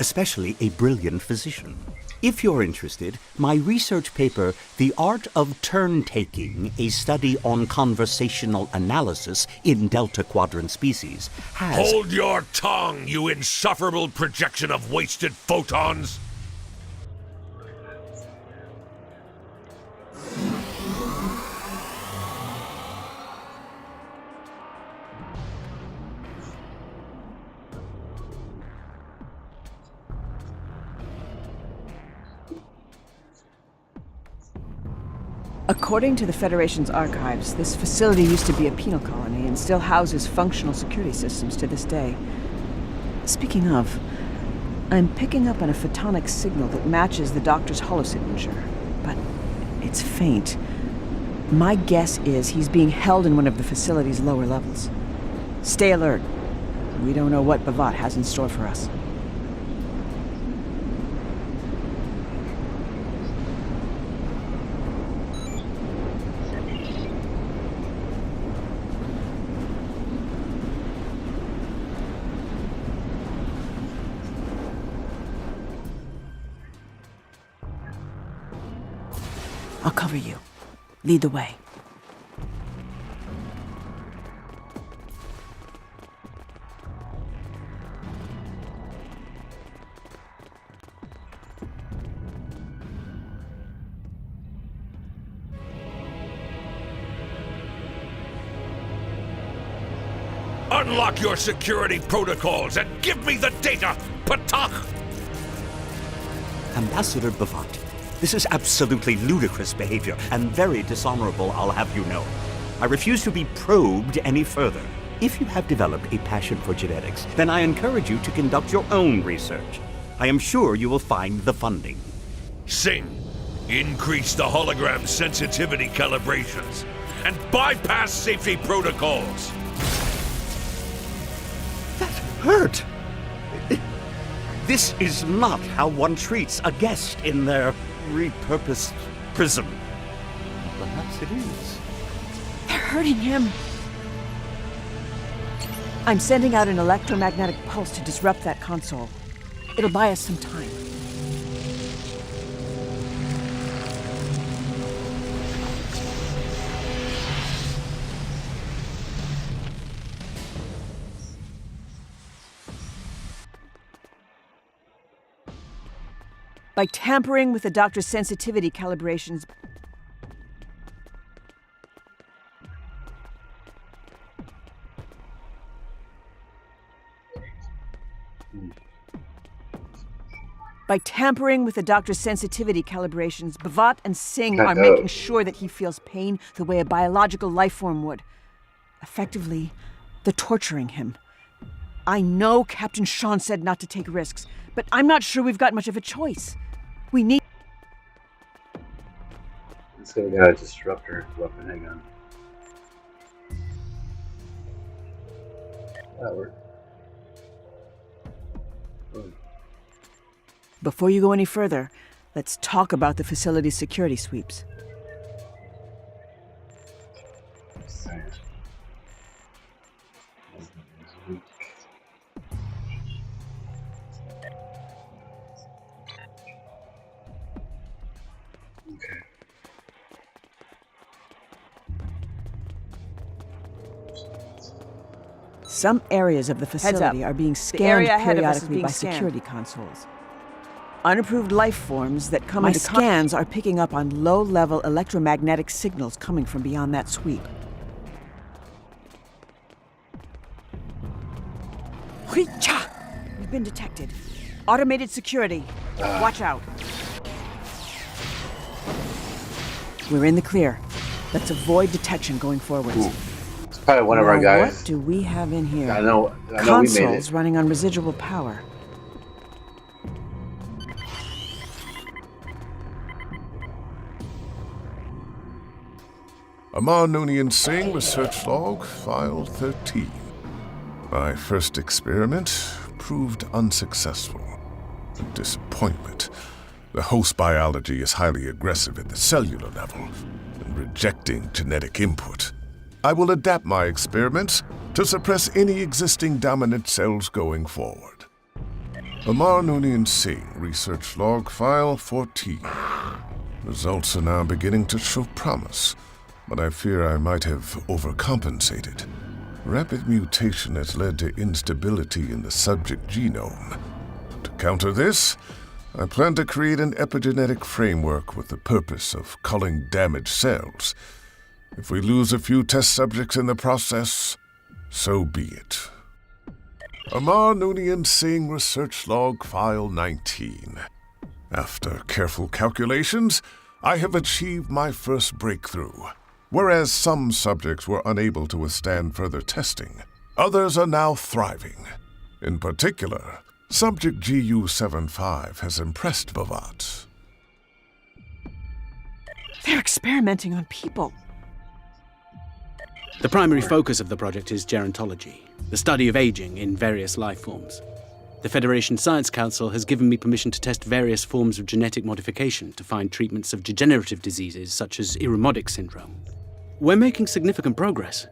especially a brilliant physician. If you're interested, my research paper, The Art of Turn-Taking, a study on conversational analysis in Delta Quadrant species, has... Hold your tongue, you insufferable projection of wasted photons! According to the Federation's archives, this facility used to be a penal colony and still houses functional security systems to this day. Speaking of, I'm picking up on a photonic signal that matches the doctor's holosignature, but it's faint. My guess is he's being held in one of the facility's lower levels. Stay alert. We don't know what Bavat has in store for us. I'll cover you. Lead the way. Unlock your security protocols and give me the data, Patach! Ambassador Bavat, this is absolutely ludicrous behavior, and very dishonorable, I'll have you know. I refuse to be probed any further. If you have developed a passion for genetics, then I encourage you to conduct your own research. I am sure you will find the funding. Sing, increase the hologram sensitivity calibrations, and bypass safety protocols. That hurt! This is not how one treats a guest in their repurposed prison. Perhaps it is. They're hurting him. I'm sending out an electromagnetic pulse to disrupt that console. It'll buy us some time. By tampering with the doctor's sensitivity calibrations, Bavat and Singh are making sure that he feels pain the way a biological life form would. Effectively, they're torturing him. I know Captain Sean said not to take risks, but I'm not sure we've got much of a choice. We need... It's gonna got a disruptor weapon, hang on. That worked. Before you go any further, let's talk about the facility's security sweeps. Some areas of the facility are being scanned periodically by security consoles. Unapproved life forms that come into scans are picking up on low-level electromagnetic signals coming from beyond that sweep. We've been detected. Automated security. Watch out. We're in the clear. Let's avoid detection going forwards. It's probably one of our guys. What do we have in here? I know Consoles we made it. running on residual power. Amar Noonien Singh, Research Log, File 13. My first experiment proved unsuccessful. A disappointment. The host biology is highly aggressive at the cellular level and rejecting genetic input. I will adapt my experiments to suppress any existing dominant cells going forward. Amar Noonien Singh, Research Log, File 14. Results are now beginning to show promise, but I fear I might have overcompensated. Rapid mutation has led to instability in the subject genome. To counter this, I plan to create an epigenetic framework with the purpose of culling damaged cells. If we lose a few test subjects in the process, so be it. Amar Noonien Singh, Research Log, File 19. After careful calculations, I have achieved my first breakthrough. Whereas some subjects were unable to withstand further testing, others are now thriving. In particular, Subject GU-75 has impressed Kuvah'Magh. They're experimenting on people. The primary focus of the project is gerontology, the study of aging in various life forms. The Federation Science Council has given me permission to test various forms of genetic modification to find treatments of degenerative diseases such as Irumodic syndrome. We're making significant progress.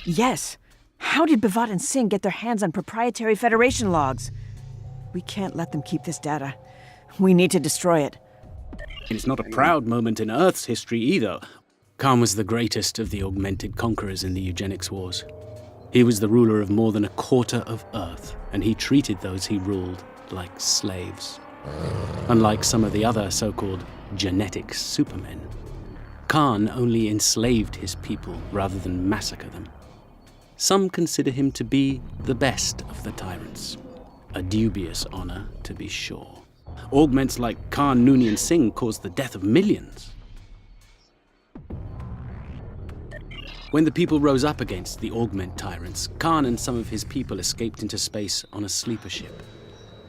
Yes. How did Kuvah'Magh and Singh get their hands on proprietary Federation logs? We can't let them keep this data. We need to destroy it. It's not a proud moment in Earth's history either. Khan was the greatest of the augmented conquerors in the eugenics wars. He was the ruler of more than a quarter of Earth, and he treated those he ruled like slaves. Unlike some of the other so-called genetic supermen, Khan only enslaved his people rather than massacre them. Some consider him to be the best of the tyrants. A dubious honor, to be sure. Augments like Khan Noonien Singh caused the death of millions. When the people rose up against the augment tyrants, Khan and some of his people escaped into space on a sleeper ship.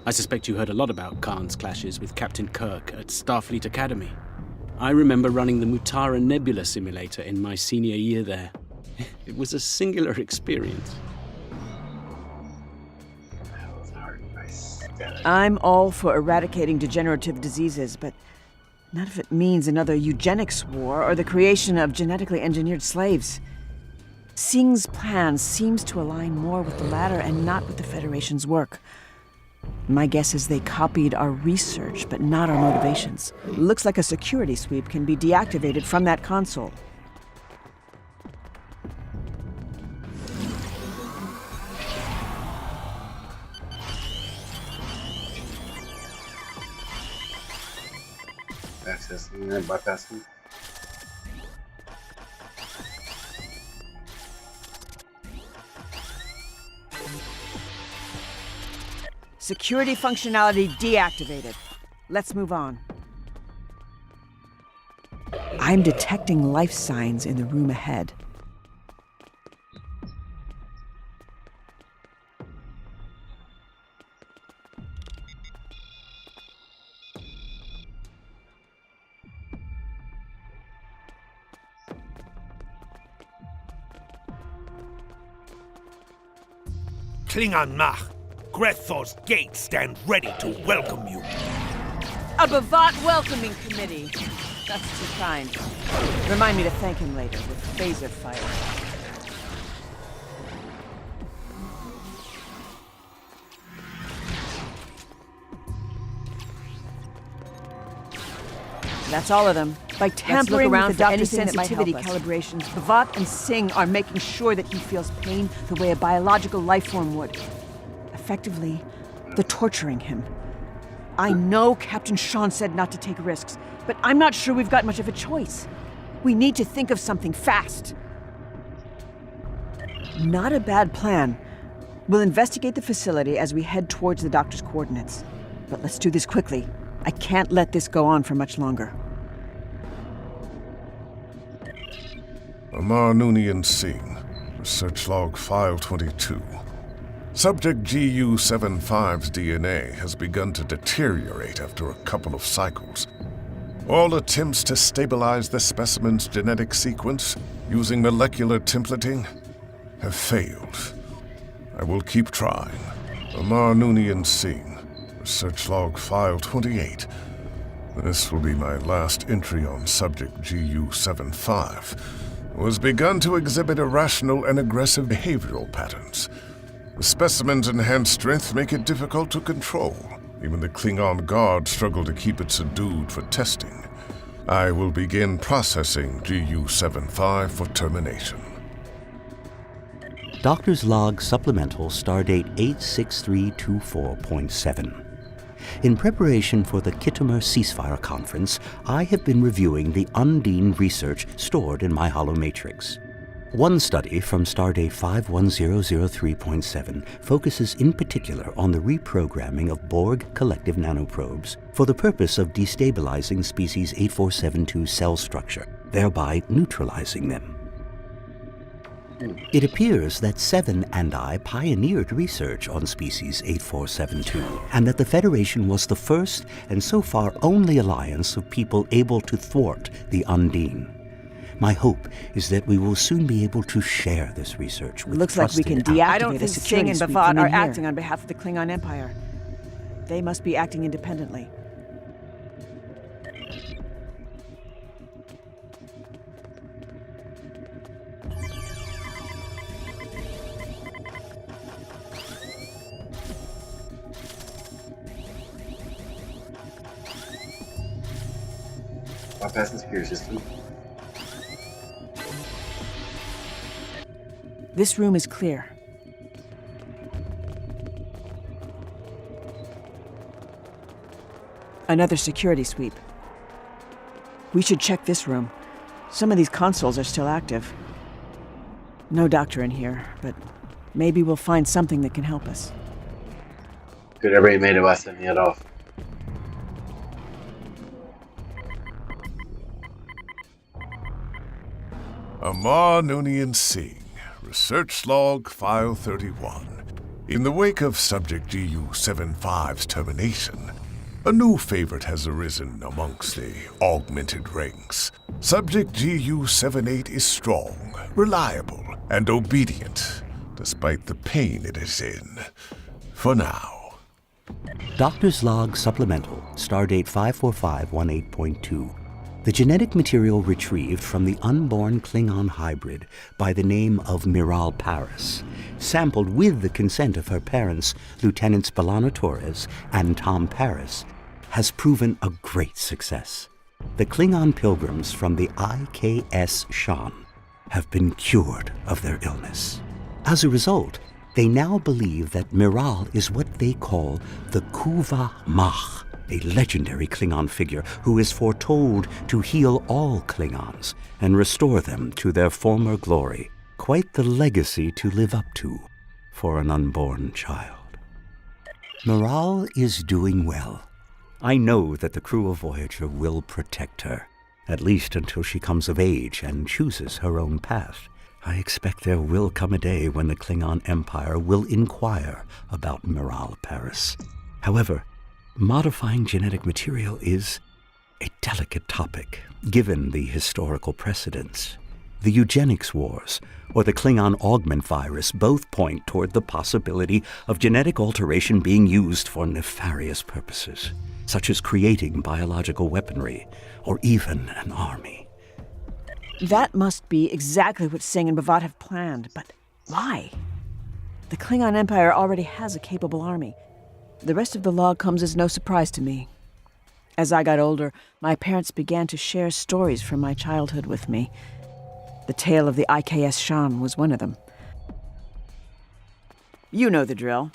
I suspect you heard a lot about Khan's clashes with Captain Kirk at Starfleet Academy. I remember running the Mutara Nebula simulator in my senior year there. It was a singular experience. I'm all for eradicating degenerative diseases, but not if it means another eugenics war or the creation of genetically engineered slaves. Singh's plan seems to align more with the latter and not with the Federation's work. My guess is they copied our research, but not our motivations. Looks like a security sweep can be deactivated from that console. Accessing and bypassing. Security functionality deactivated. Let's move on. I'm detecting life signs in the room ahead. Klingon-Magh, Grethor's gates stand ready to welcome you. A Kuvah'Magh welcoming committee. That's too kind. Remind me to thank him later with phaser fire. That's all of them. By tampering around with the for doctor's anything that might help sensitivity us. calibrations, Kuvah'Magh and Singh are making sure that he feels pain the way a biological life form would. Effectively, they're torturing him. I know Captain Sean said not to take risks, but I'm not sure we've got much of a choice. We need to think of something fast. Not a bad plan. We'll investigate the facility as we head towards the doctor's coordinates. But let's do this quickly. I can't let this go on for much longer. Amar Noonian Singh, Research Log File 22. Subject GU-75's DNA has begun to deteriorate after a couple of cycles. All attempts to stabilize the specimen's genetic sequence using molecular templating have failed. I will keep trying. Amar Noonian Singh, Research Log File 28. This will be my last entry on subject GU-75. Was begun to exhibit irrational and aggressive behavioral patterns. The specimen's enhanced strength make it difficult to control. Even the Klingon guard struggle to keep it subdued for testing. I will begin processing GU-75 for termination. Doctor's Log Supplemental Stardate 86324.7. In preparation for the Khitomer Ceasefire Conference, I have been reviewing the Undine research stored in my holomatrix. One study from Stardate 51003.7 focuses in particular on the reprogramming of Borg collective nanoprobes for the purpose of destabilizing species 8472's cell structure, thereby neutralizing them. It appears that Seven and I pioneered research on species 8472, and that the Federation was the first and so far only alliance of people able to thwart the Undine. My hope is that we will soon be able to share this research with Looks like we can trusted deactivate I don't allies. think Singh and Kuvah'Magh are acting on behalf of the Klingon Empire. They must be acting independently. Bypass the security system. This room is clear. Another security sweep. We should check this room. Some of these consoles are still active. No doctor in here, but maybe we'll find something that can help us. Good, everybody made it while sending it off. Amar Noonian Singh, Research Log File 31. In the wake of Subject GU-75's termination, a new favorite has arisen amongst the augmented ranks. Subject GU-78 is strong, reliable, and obedient, despite the pain it is in. For now. Doctor's Log Supplemental, Stardate 54518.2. The genetic material retrieved from the unborn Klingon hybrid by the name of Miral Paris, sampled with the consent of her parents, Lieutenants B'Elanna Torres and Tom Paris, has proven a great success. The Klingon pilgrims from the IKS Shan have been cured of their illness. As a result, they now believe that Miral is what they call the Kuvah'Magh, a legendary Klingon figure who is foretold to heal all Klingons and restore them to their former glory. Quite the legacy to live up to for an unborn child. Miral is doing well. I know that the crew of Voyager will protect her, at least until she comes of age and chooses her own path. I expect there will come a day when the Klingon Empire will inquire about Miral Paris. However, modifying genetic material is a delicate topic, given the historical precedents. The eugenics wars, or the Klingon augment virus, both point toward the possibility of genetic alteration being used for nefarious purposes, such as creating biological weaponry, or even an army. That must be exactly what Singh and B'Elanna have planned, but why? The Klingon Empire already has a capable army. The rest of the log comes as no surprise to me. As I got older, my parents began to share stories from my childhood with me. The tale of the IKS Shan was one of them. You know the drill.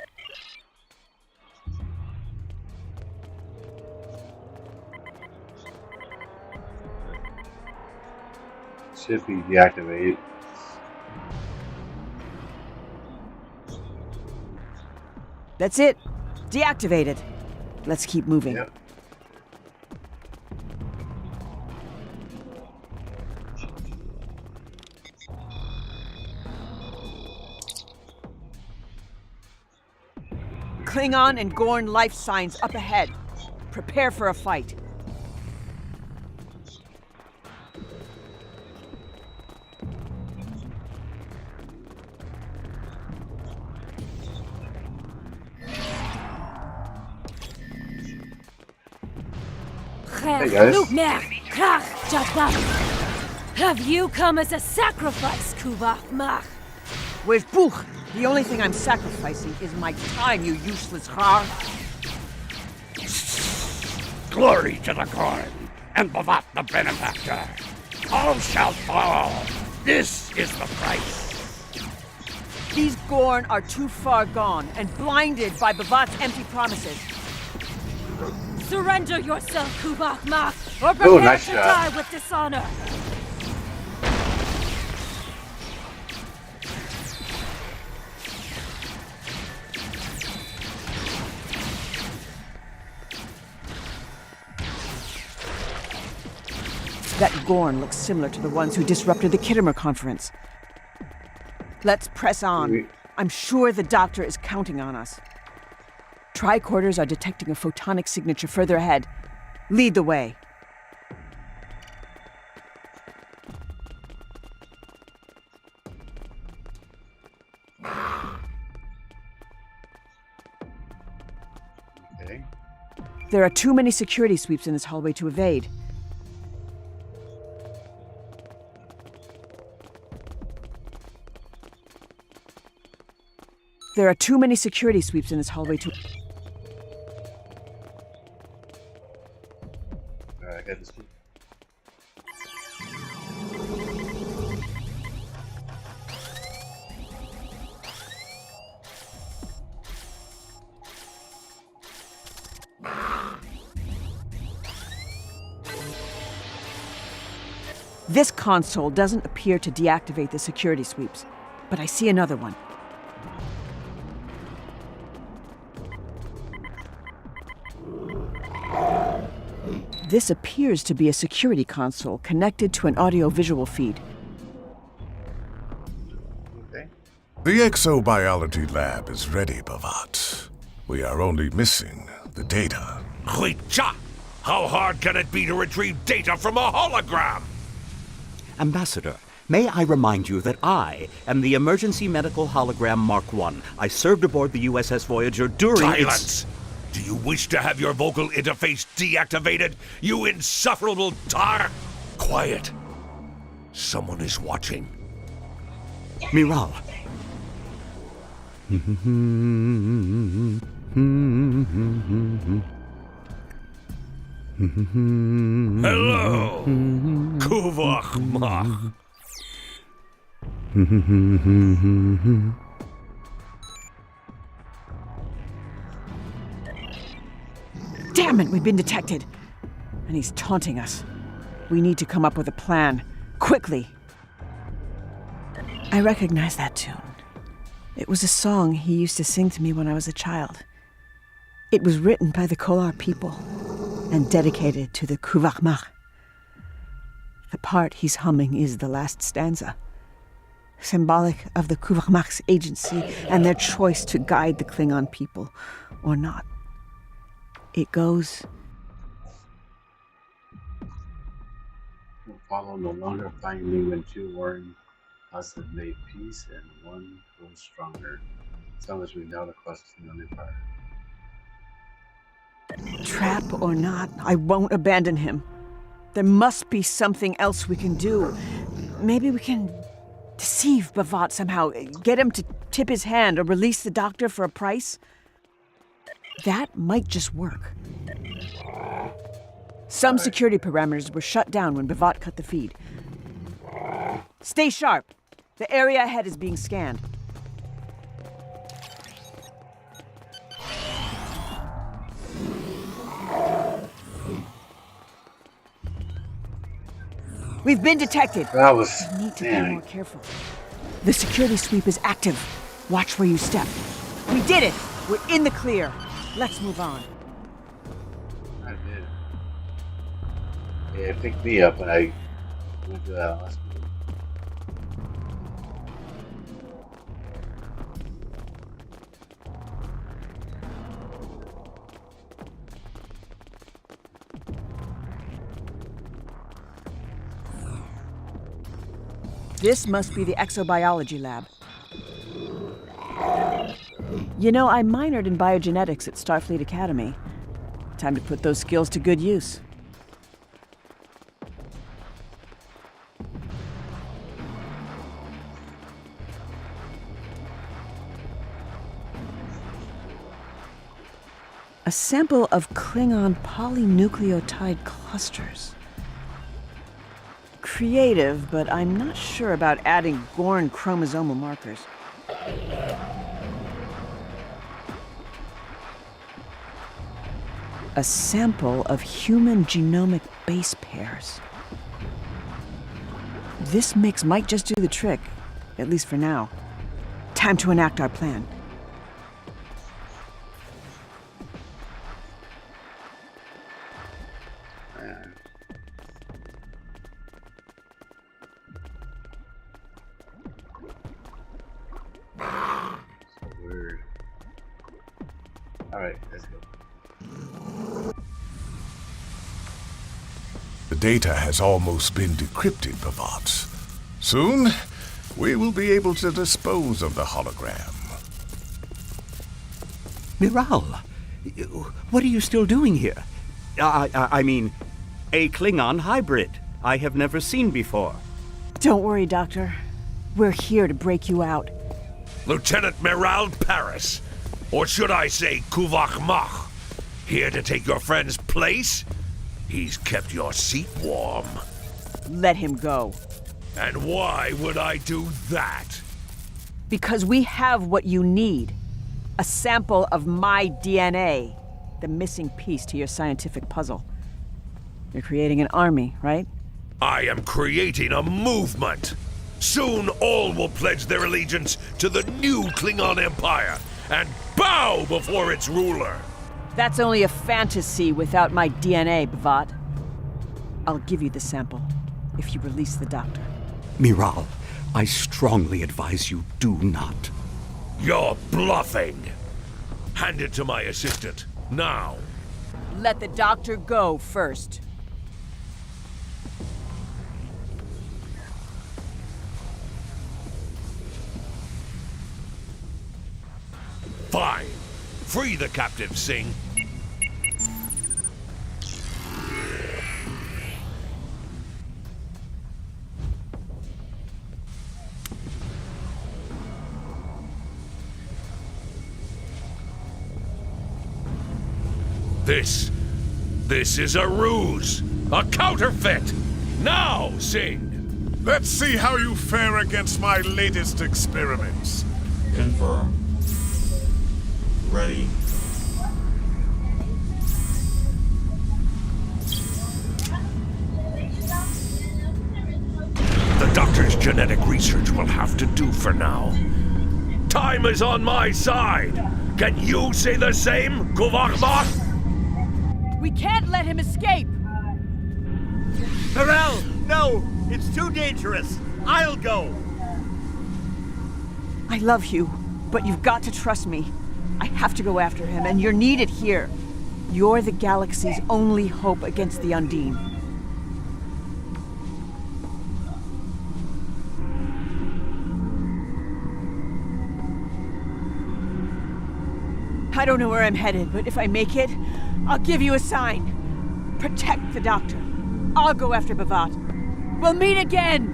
Should be deactivated. That's it. Deactivated. Let's keep moving. Yep. Klingon and Gorn life signs up ahead. Prepare for a fight. Hey guys. Have you come as a sacrifice, Kuvah'Magh? Where's Buch? The only thing I'm sacrificing is my time, you useless har. Glory to the Gorn, and Bavat the benefactor. All shall fall. This is the price. These Gorn are too far gone and blinded by Bavat's empty promises. Surrender yourself, Kuvah'Magh, or prepare nice to shot. die with dishonor. That Gorn looks similar to the ones who disrupted the Kittimer conference. Let's press on. I'm sure the doctor is counting on us. Tricorders are detecting a photonic signature further ahead. Lead the way. Okay. There are too many security sweeps in this hallway to evade. There are too many security sweeps in this hallway to... Alright, I got this one. This console doesn't appear to deactivate the security sweeps, but I see another one. This appears to be a security console connected to an audio-visual feed. Okay. The exobiology lab is ready, Bavat. We are only missing the data. Cha! How hard can it be to retrieve data from a hologram? Ambassador, may I remind you that I am the emergency medical hologram Mark 1. I served aboard the USS Voyager during Silence! Do you wish to have your vocal interface deactivated, you insufferable tar? Quiet. Someone is watching. Miral. Hello, Kuvah'Magh. Damn it, we've been detected. And he's taunting us. We need to come up with a plan. Quickly. I recognize that tune. It was a song he used to sing to me when I was a child. It was written by the Kolar people and dedicated to the Kuvah'Magh. The part he's humming is the last stanza, symbolic of the Kuvah'Magh's agency and their choice to guide the Klingon people, or not. It goes... We'll follow no longer find me when two warring us have made peace and one grows stronger. So much we now across the Empire. Trap or not, I won't abandon him. There must be something else we can do. Maybe we can deceive Bavat somehow, get him to tip his hand or release the doctor for a price. That might just work. Some security parameters were shut down when Bavat cut the feed. Stay sharp. The area ahead is being scanned. We've been detected. That was... We need to be more careful. The security sweep is active. Watch where you step. We did it! We're in the clear. Let's move on. I did. Yeah, it picked me up, but I went to that hospital. This must be the exobiology lab. You know, I minored in biogenetics at Starfleet Academy. Time to put those skills to good use. A sample of Klingon polynucleotide clusters. Creative, but I'm not sure about adding Gorn chromosomal markers. A sample of human genomic base pairs. This mix might just do the trick, at least for now. Time to enact our plan. Alright, let's go. The data has almost been decrypted, Bavat. Soon, we will be able to dispose of the hologram. Miral, what are you still doing here? I mean, a Klingon hybrid I have never seen before. Don't worry, Doctor. We're here to break you out. Lieutenant Miral Paris. Or should I say Kuvah'Magh? Here to take your friend's place? He's kept your seat warm. Let him go. And why would I do that? Because we have what you need. A sample of my DNA. The missing piece to your scientific puzzle. You're creating an army, right? I am creating a movement. Soon all will pledge their allegiance to the new Klingon Empire and bow before its ruler. That's only a fantasy without my DNA, Bavat. I'll give you the sample if you release the doctor. Miral, I strongly advise you do not. You're bluffing. Hand it to my assistant, now. Let the doctor go first. Fine. Free the captive, Singh. This is a ruse. A counterfeit. Now, Singh. Let's see how you fare against my latest experiments. Confirm. Ready. The doctor's genetic research will have to do for now. Time is on my side. Can you say the same, Kuvah'Magh? We can't let him escape! Miral, no! It's too dangerous! I'll go! I love you, but you've got to trust me. I have to go after him, and you're needed here. You're the galaxy's only hope against the Undine. I don't know where I'm headed, but if I make it, I'll give you a sign. Protect the doctor. I'll go after Bavat. We'll meet again!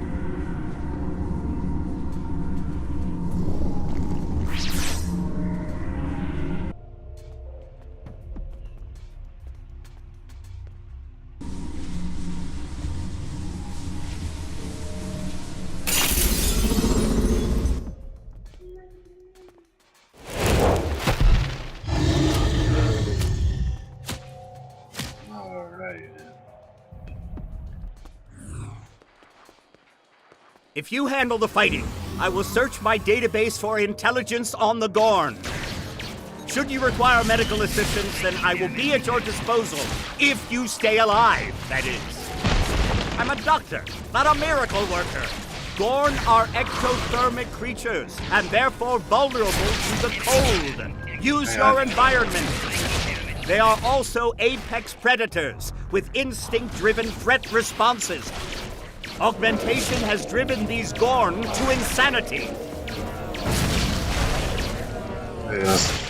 If you handle the fighting, I will search my database for intelligence on the Gorn. Should you require medical assistance, then I will be at your disposal, if you stay alive, that is. I'm a doctor, not a miracle worker. Gorn are ectothermic creatures, and therefore vulnerable to the cold. Use your environment. They are also apex predators, with instinct-driven threat responses. Augmentation has driven these Gorn to insanity. Yes.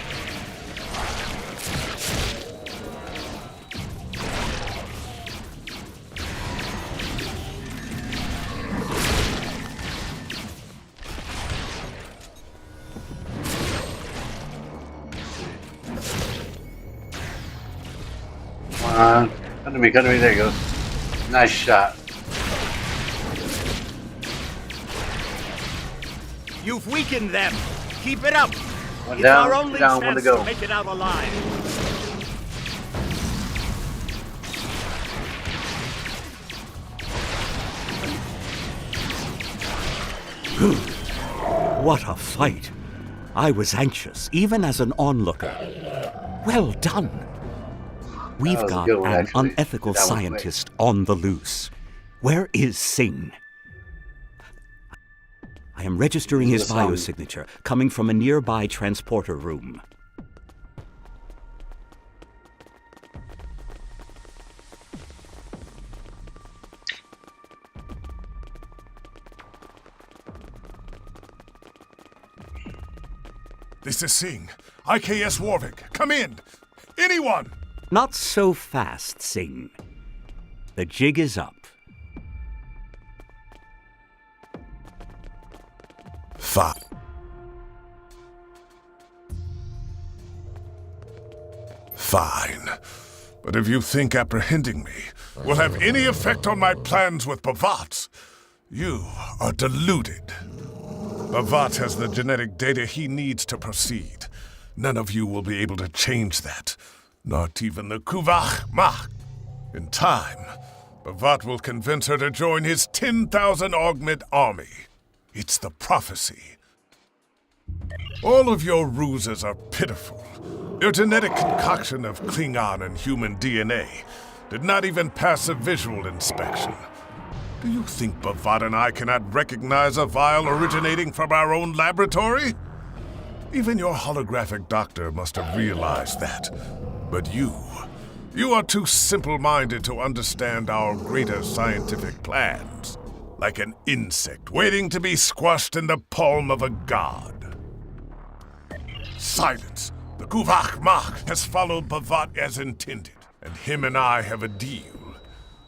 Come on. Come to me, there you go. Nice shot. You've weakened them. Keep it up. One It's down, our only one chance to go. to make it out alive. What a fight. I was anxious, even as an onlooker. Well done. We've got good one, an actually. unethical That was scientist on the loose. Where is Singh? I am registering his biosignature, coming from a nearby transporter room. This is Singh. IKS Warwick. Come in. Anyone! Not so fast, Singh. The jig is up. Fine. Fine. But if you think apprehending me will have any effect on my plans with Bavat, you are deluded. Bavat has the genetic data he needs to proceed. None of you will be able to change that. Not even the Kuvah'Magh. In time, Bavat will convince her to join his 10,000 augment army. It's the prophecy. All of your ruses are pitiful. Your genetic concoction of Klingon and human DNA did not even pass a visual inspection. Do you think Bavat and I cannot recognize a vial originating from our own laboratory? Even your holographic doctor must have realized that. But you are too simple-minded to understand our greater scientific plans. Like an insect waiting to be squashed in the palm of a god. Silence! The Kuvah'Magh has followed Bavat as intended, and him and I have a deal.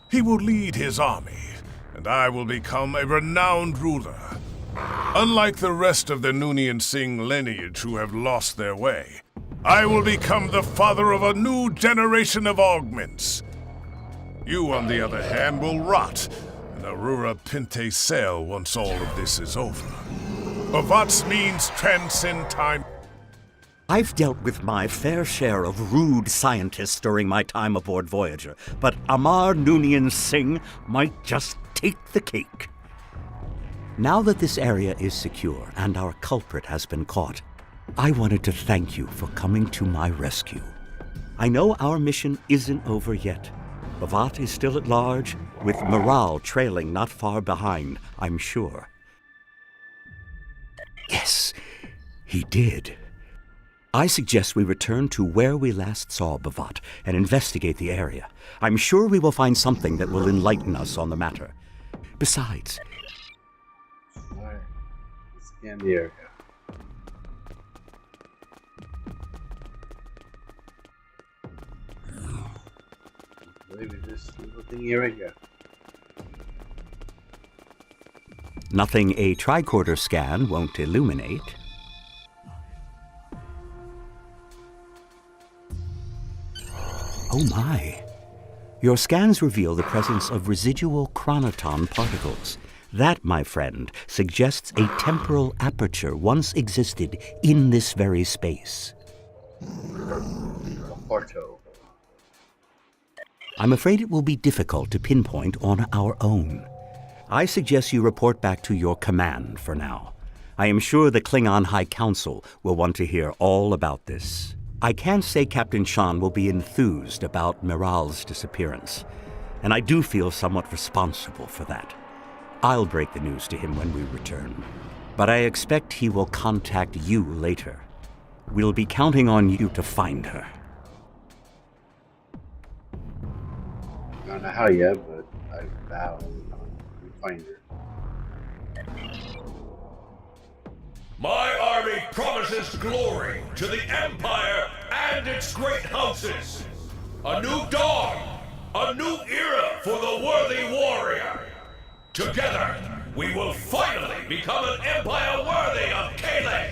He will lead his army, and I will become a renowned ruler. Unlike the rest of the Noonien Singh lineage who have lost their way, I will become the father of a new generation of augments. You, on the other hand, will rot in Aurora Pinte cell once all of this is over. Bavat's means transcend time. I've dealt with my fair share of rude scientists during my time aboard Voyager, but Amar Noonien Singh might just take the cake. Now that this area is secure and our culprit has been caught, I wanted to thank you for coming to my rescue. I know our mission isn't over yet. Bavat is still at large, with morale trailing not far behind, I'm sure. Yes, he did. I suggest we return to where we last saw Bavat and investigate the area. I'm sure we will find something that will enlighten us on the matter. Besides... Alright, let's scan the area. Maybe this little thing here right here. Nothing a tricorder scan won't illuminate. Oh my. Your scans reveal the presence of residual chronoton particles. That, my friend, suggests a temporal aperture once existed in this very space. Porto. I'm afraid it will be difficult to pinpoint on our own. I suggest you report back to your command for now. I am sure the Klingon High Council will want to hear all about this. I can say Captain Sean will be enthused about Miral's disappearance, and I do feel somewhat responsible for that. I'll break the news to him when we return, but I expect he will contact you later. We'll be counting on you to find her. I don't know how yet, but I vow to find her. My army promises glory to the Empire and its great houses. A new dawn, a new era for the worthy warrior. Together, we will finally become an empire worthy of Klingon.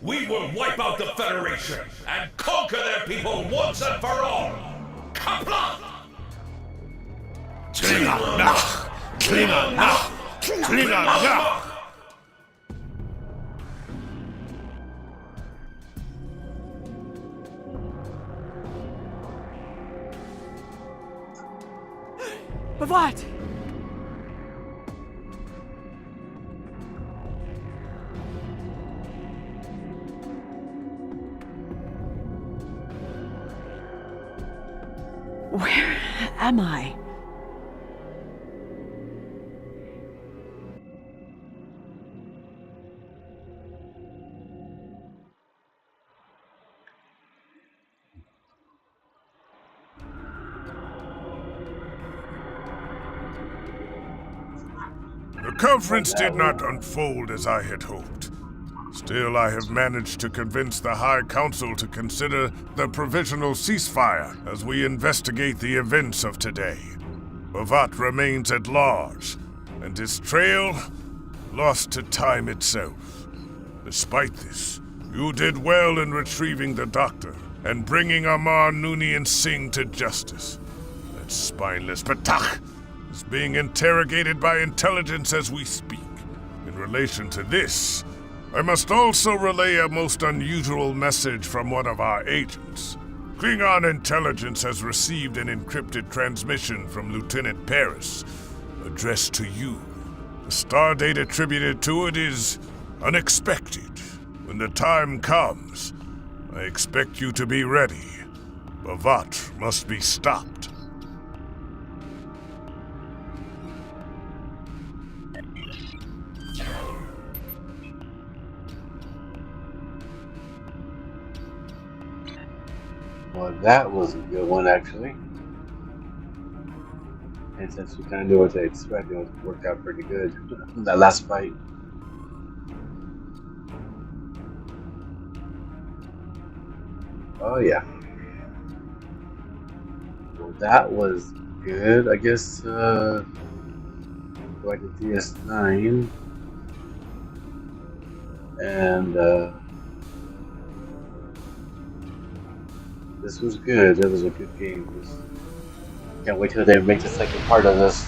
We will wipe out the Federation and conquer their people once and for all. Kapla! Klingon-Magh! Klingon-Magh! Klingon-Magh! But what? Where am I? The conference did not unfold as I had hoped. Still, I have managed to convince the High Council to consider the provisional ceasefire as we investigate the events of today. Kuvah'Magh remains at large, and his trail lost to time itself. Despite this, you did well in retrieving the Doctor and bringing Amar, Nooney, and Singh to justice. That spineless Patak is being interrogated by intelligence as we speak. In relation to this, I must also relay a most unusual message from one of our agents. Klingon intelligence has received an encrypted transmission from Lieutenant Paris, addressed to you. The stardate attributed to it is unexpected. When the time comes, I expect you to be ready. Kuvah'Magh must be stopped. Well, that was a good one, actually. And since we kind of knew what to expect, it worked out pretty good. That last fight. Oh, yeah. Well, that was good. I guess, go back to DS9. And, this was good. It was a good game. Can't wait till they make the second part of this.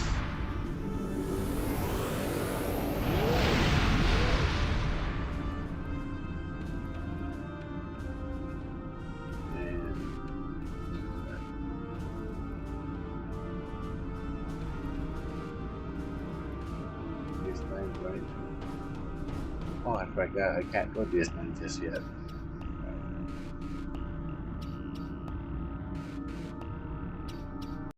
DS9, right? Oh, I forgot. I can't go DS9 just yet.